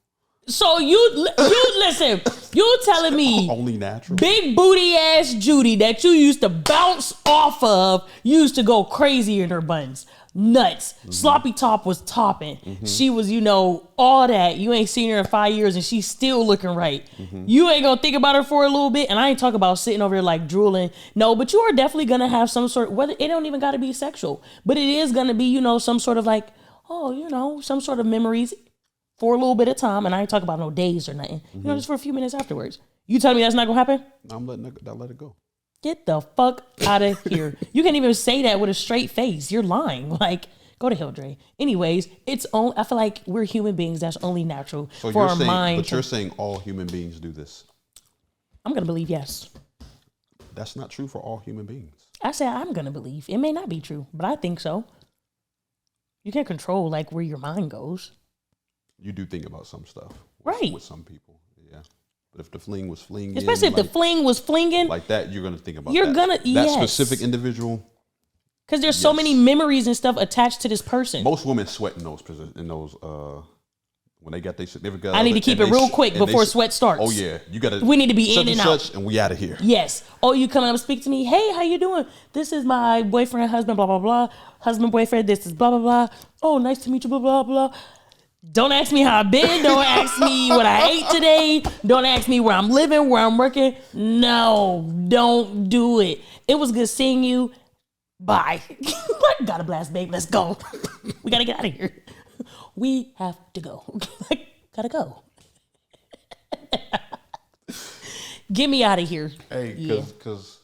So you listen, you telling me only natural big booty ass Judy that you used to bounce off of used to go crazy in her buns. Nuts. Mm-hmm. Sloppy top was topping. Mm-hmm. She was, all that. You ain't seen her in 5 years and she's still looking right. Mm-hmm. You ain't gonna think about her for a little bit. And I ain't talking about sitting over here like drooling. No, but you are definitely gonna have some sort, whether it don't even gotta be sexual, but it is gonna be, some sort of like, some sort of memories for a little bit of time. And I ain't talking about no days or nothing. Mm-hmm. Just for a few minutes afterwards. You telling me that's not gonna happen? I'm let it go. Get the fuck out of here. You can't even say that with a straight face. You're lying. Like, go to hell, Dre. Anyways, I feel like we're human beings. That's only natural for our mind. But you're saying all human beings do this. I'm going to believe yes. That's not true for all human beings. I said I'm going to believe. It may not be true, but I think so. You can't control like where your mind goes. You do think about some stuff. Right. With some people. Yeah. But if the fling was flinging, especially if the fling was flinging like that, you're gonna think about that specific individual. Because there's so many memories and stuff attached to this person. Most women sweat in those when they got their significant. I need to keep it real quick before sweat starts. Oh yeah, you gotta. We need to be in and out, and we out of here. Yes. Oh, you come up and speak to me. Hey, how you doing? This is my boyfriend, husband, blah blah blah. Husband, boyfriend. This is blah blah blah. Oh, nice to meet you. Blah blah blah. Don't ask me how I've been. Don't ask me what I ate today. Don't ask me where I'm living, where I'm working. No, don't do it. It was good seeing you. Bye. Gotta blast, babe. Let's go. We gotta get out of here. We have to go. Gotta go. Get me out of here. Hey, because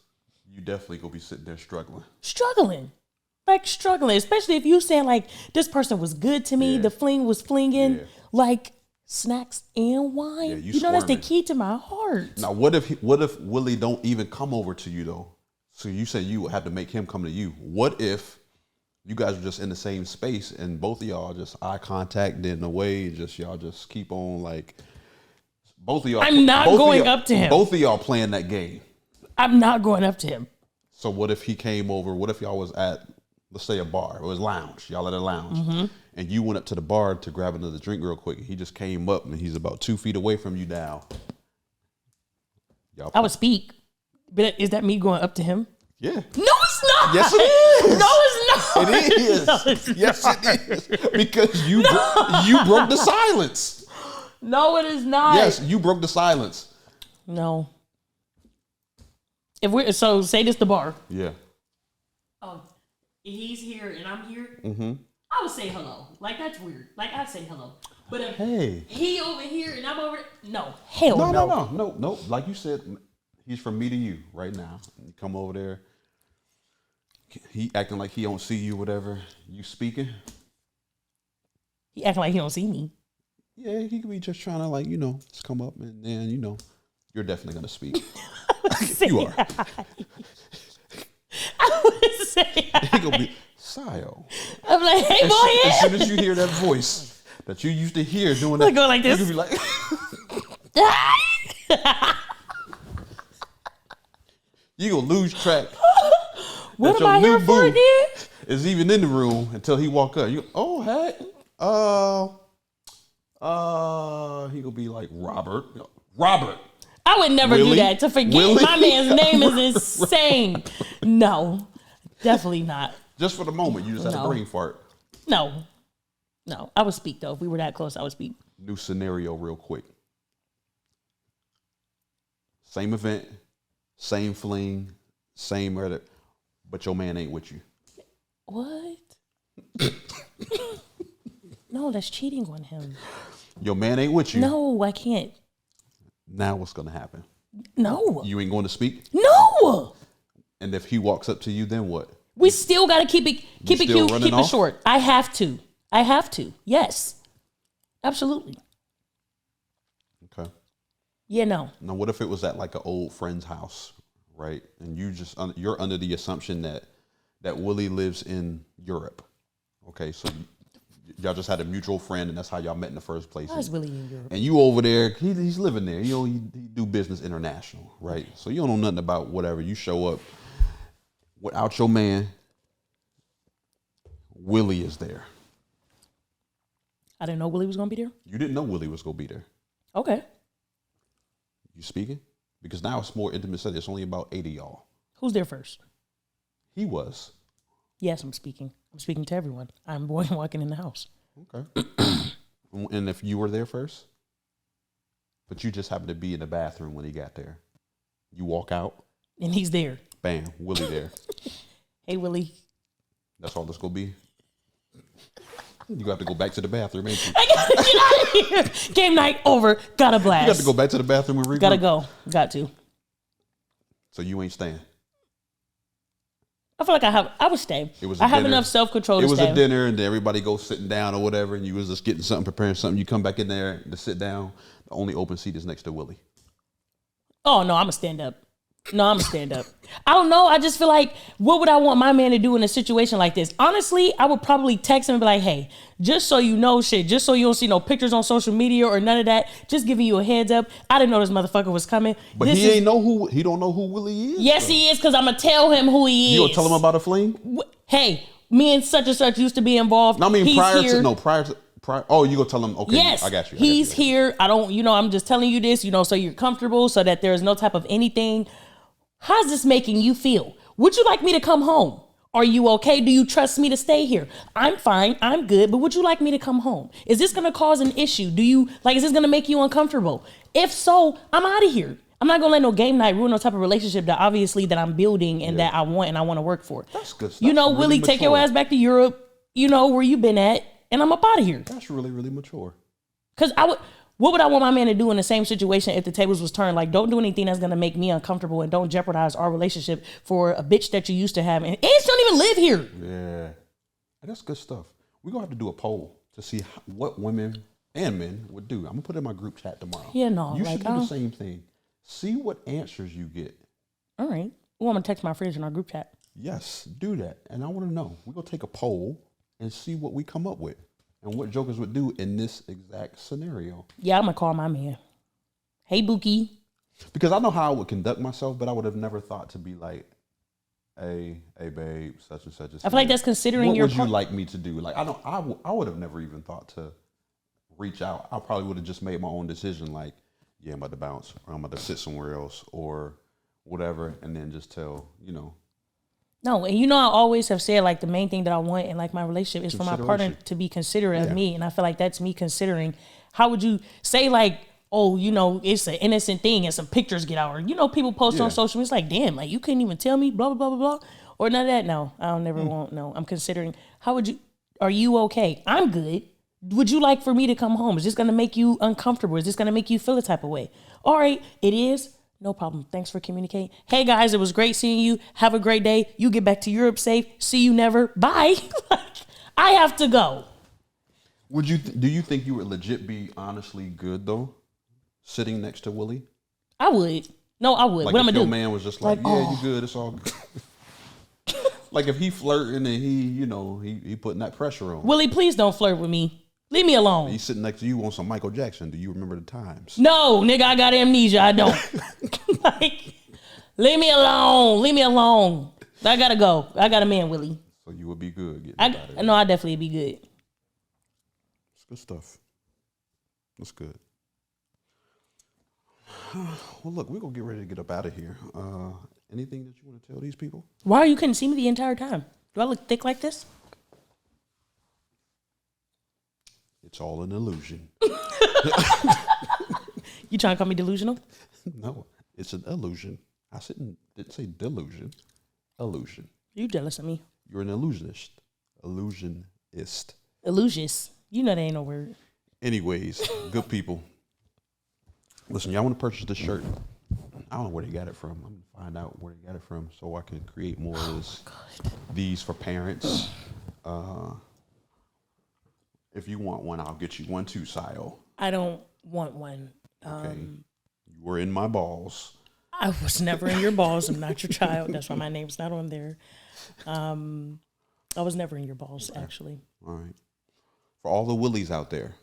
you definitely gonna be sitting there struggling. Struggling, especially if you saying like this person was good to me, the fling was flinging, like snacks and wine. Yeah, you know that's the key to my heart. Now, what if Willie don't even come over to you though? So you say you would have to make him come to you. What if you guys are just in the same space and both of y'all just eye contact in a way, y'all just keep on like both of y'all. I'm not going up to him. Both of y'all playing that game. I'm not going up to him. So what if he came over? What if y'all was at, let's say, a bar? It was lounge. Y'all at a lounge. And you went up to the bar to grab another drink real quick. He just came up and he's about 2 feet away from you now. I would speak. But is that me going up to him? Yeah. No, it's not. Yes, it is. No, it's not. It is. No, it's yes, not. it is. Because you broke the silence. No, it is not. Yes, you broke the silence. No. So say this the bar. Yeah. Oh, he's here and I'm here. Mm-hmm. I would say hello. Like that's weird. Like I'd say hello. But if he over here and I'm over there, no, hell no. No. Like you said, he's from me to you right now. You come over there. He acting like he don't see you, whatever. You speaking. He acting like he don't see me. Yeah, he could be just trying to like, just come up and then, you're definitely going to speak. You are. I would say hi. He going to be, Sio. I'm like, hey, boy, as soon as you hear that voice that you used to hear doing that. Go like this. You could be like. You going to lose track. What am I here for again? Is even in the room until he walk up. You, oh, hey. He gonna be like Robert. I would never do that. To forget my man's name is insane. No, definitely not. Just for the moment, you just had a brain fart. No, I would speak though. If we were that close, I would speak. New scenario, real quick. Same event, same fling, same murder, but your man ain't with you. What? No, that's cheating on him. Your man ain't with you. No, I can't. Now what's going to happen? No. You ain't going to speak? No. And if he walks up to you, then what? We still got to keep it cute, keep it short. I have to. Yes. Absolutely. Okay. Yeah, no. Now, what if it was at like an old friend's house, right? And you're under the assumption that Willie lives in Europe. Okay, so y'all just had a mutual friend, and that's how y'all met in the first place. How's Willie in Europe? And you over there, he's living there. He do business international, right? So you don't know nothing about whatever. You show up without your man. Willie is there. I didn't know Willie was going to be there? You didn't know Willie was going to be there. Okay. You speaking? Because now it's more intimate setting. It's only about 80 y'all. Who's there first? He was. Yes, I'm speaking. I'm speaking to everyone. I'm walking in the house. Okay. And if you were there first, but you just happened to be in the bathroom when he got there, you walk out. And he's there. Bam, Willie there. Hey, Willie. That's all this gonna be? You have to go back to the bathroom, ain't you? I gotta get out of here. Game night over. Got a blast. You got to go back to the bathroom and regroup. Gotta go. Got to. So you ain't staying? I feel like I would stay. I have enough self-control to stay. It was a dinner, and then everybody goes sitting down or whatever, and you was just getting something, preparing something. You come back in there to sit down. The only open seat is next to Willie. Oh, no, I'm going to stand up. I don't know. I just feel like, what would I want my man to do in a situation like this? Honestly, I would probably text him and be like, hey, just so you know just so you don't see no pictures on social media or none of that, just giving you a heads up. I didn't know this motherfucker was coming. But he don't know who Willie is? Yes, he is, because I'm going to tell him who he is. You going to tell him about a fling? Hey, me and such and such used to be involved. I mean, prior to... Oh, you gonna tell him? Okay, yes, I got you. He's here. I don't. I'm just telling you this. So you're comfortable, so that there is no type of anything. How's this making you feel? Would you like me to come home? Are you okay? Do you trust me to stay here? I'm fine. I'm good. But would you like me to come home? Is this gonna cause an issue? Is this gonna make you uncomfortable? If so, I'm out of here. I'm not gonna let no game night ruin no type of relationship that I'm building and that I want and I want to work for. That's good stuff. Really Willie, take your ass back to Europe. Where you been at. And I'm up out of here. That's really, really mature. Because what would I want my man to do in the same situation if the tables was turned? Like, don't do anything that's going to make me uncomfortable and don't jeopardize our relationship for a bitch that you used to have. And she don't even live here. Yeah. That's good stuff. We're going to have to do a poll to see what women and men would do. I'm going to put it in my group chat tomorrow. Yeah, no. You should do the same thing. See what answers you get. All right. Well, I'm going to text my friends in our group chat. Yes, do that. And I want to know. We're going to take a poll and see what we come up with and what jokers would do in this exact scenario. Yeah, I'm going to call my man. Hey, Bookie. Because I know how I would conduct myself, but I would have never thought to be like, hey, babe, such and such. I feel like that's considering what would you like me to do? Like, I would have never even thought to reach out. I probably would have just made my own decision like, yeah, I'm about to bounce or I'm about to sit somewhere else or whatever. And then just tell, No, and I always have said, like, the main thing that I want in, like, my relationship is for my partner to be considerate of me. And I feel like that's me considering. How would you say, like, oh, it's an innocent thing and some pictures get out? Or, people post on social media. It's like, damn, like, you couldn't even tell me, blah, blah, blah, blah, blah. Or none of that? No, I don't never want. No, I'm considering. Are you okay? I'm good. Would you like for me to come home? Is this going to make you uncomfortable? Is this going to make you feel a type of way? All right, it is. No problem. Thanks for communicating. Hey guys, it was great seeing you. Have a great day. You get back to Europe safe. See you never. Bye. I have to go. Do you think you would legit be honestly good though, sitting next to Willie? I would. No, I would. Like what am I if gonna your do? man was just like, yeah, you good. It's all good. Like if he flirting and he putting that pressure on. Willie, please don't flirt with me. Leave me alone. He's sitting next to you on some Michael Jackson. Do you remember the times? No, nigga, I got amnesia. I don't. Like, leave me alone. Leave me alone. I gotta go. I got a man, Willie. So you would be good. No, I definitely be good. It's good stuff. That's good. Well, look, we're gonna get ready to get up out of here. Anything that you want to tell these people? Why you couldn't see me the entire time? Do I look thick like this? It's all an illusion. You trying to call me delusional? No, it's an illusion. I didn't say delusion. Illusion. You jealous of me? You're an illusionist. Illusionist. Illusious. You know that ain't no word. Anyways, good people. Listen, y'all want to purchase this shirt? I don't know where they got it from. I'm going to find out where they got it from so I can create more of this. These for parents. If you want one, I'll get you one too, Sio. I don't want one. Okay. You were in my balls. I was never in your balls. I'm not your child. That's why my name's not on there. I was never in your balls, actually. All right. For all the Willies out there,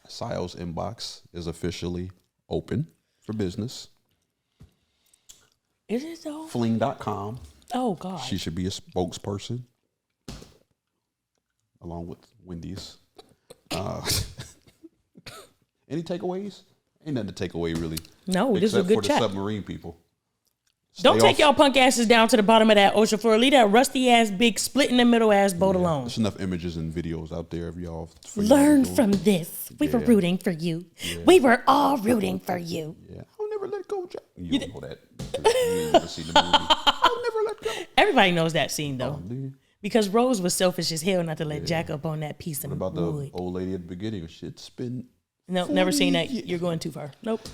Sio's inbox is officially open for business. Is it though? Fling.com. Oh, God. She should be a spokesperson along with Wendy's. Any takeaways? Ain't nothing to take away, really. No, this is a good for the chat. submarine people. Don't take y'all punk asses down to the bottom of that ocean floor. Leave that rusty ass, big, split in the middle ass boat alone. There's enough images and videos out there of y'all. Learn from this. We were rooting for you. Yeah. We were all rooting for you. Yeah, I'll never let go, Jack. You don't know that. You ain't never seen the movie. I'll never let go. Everybody knows that scene though, because Rose was selfish as hell not to let Jack up on that piece of wood. What about the old lady at the beginning? Shit's been. No, never seen that. You're going too far. Nope.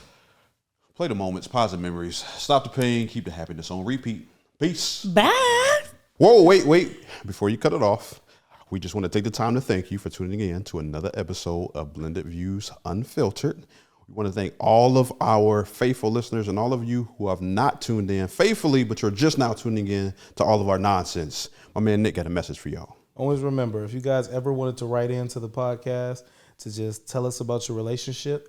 Play the moments, positive memories. Stop the pain, keep the happiness on repeat. Peace. Bye. Whoa, wait. Before you cut it off, we just want to take the time to thank you for tuning in to another episode of Blended Views Unfiltered. We want to thank all of our faithful listeners and all of you who have not tuned in faithfully, but you're just now tuning in to all of our nonsense. My man Nick got a message for y'all. Always remember, if you guys ever wanted to write into the podcast to just tell us about your relationship,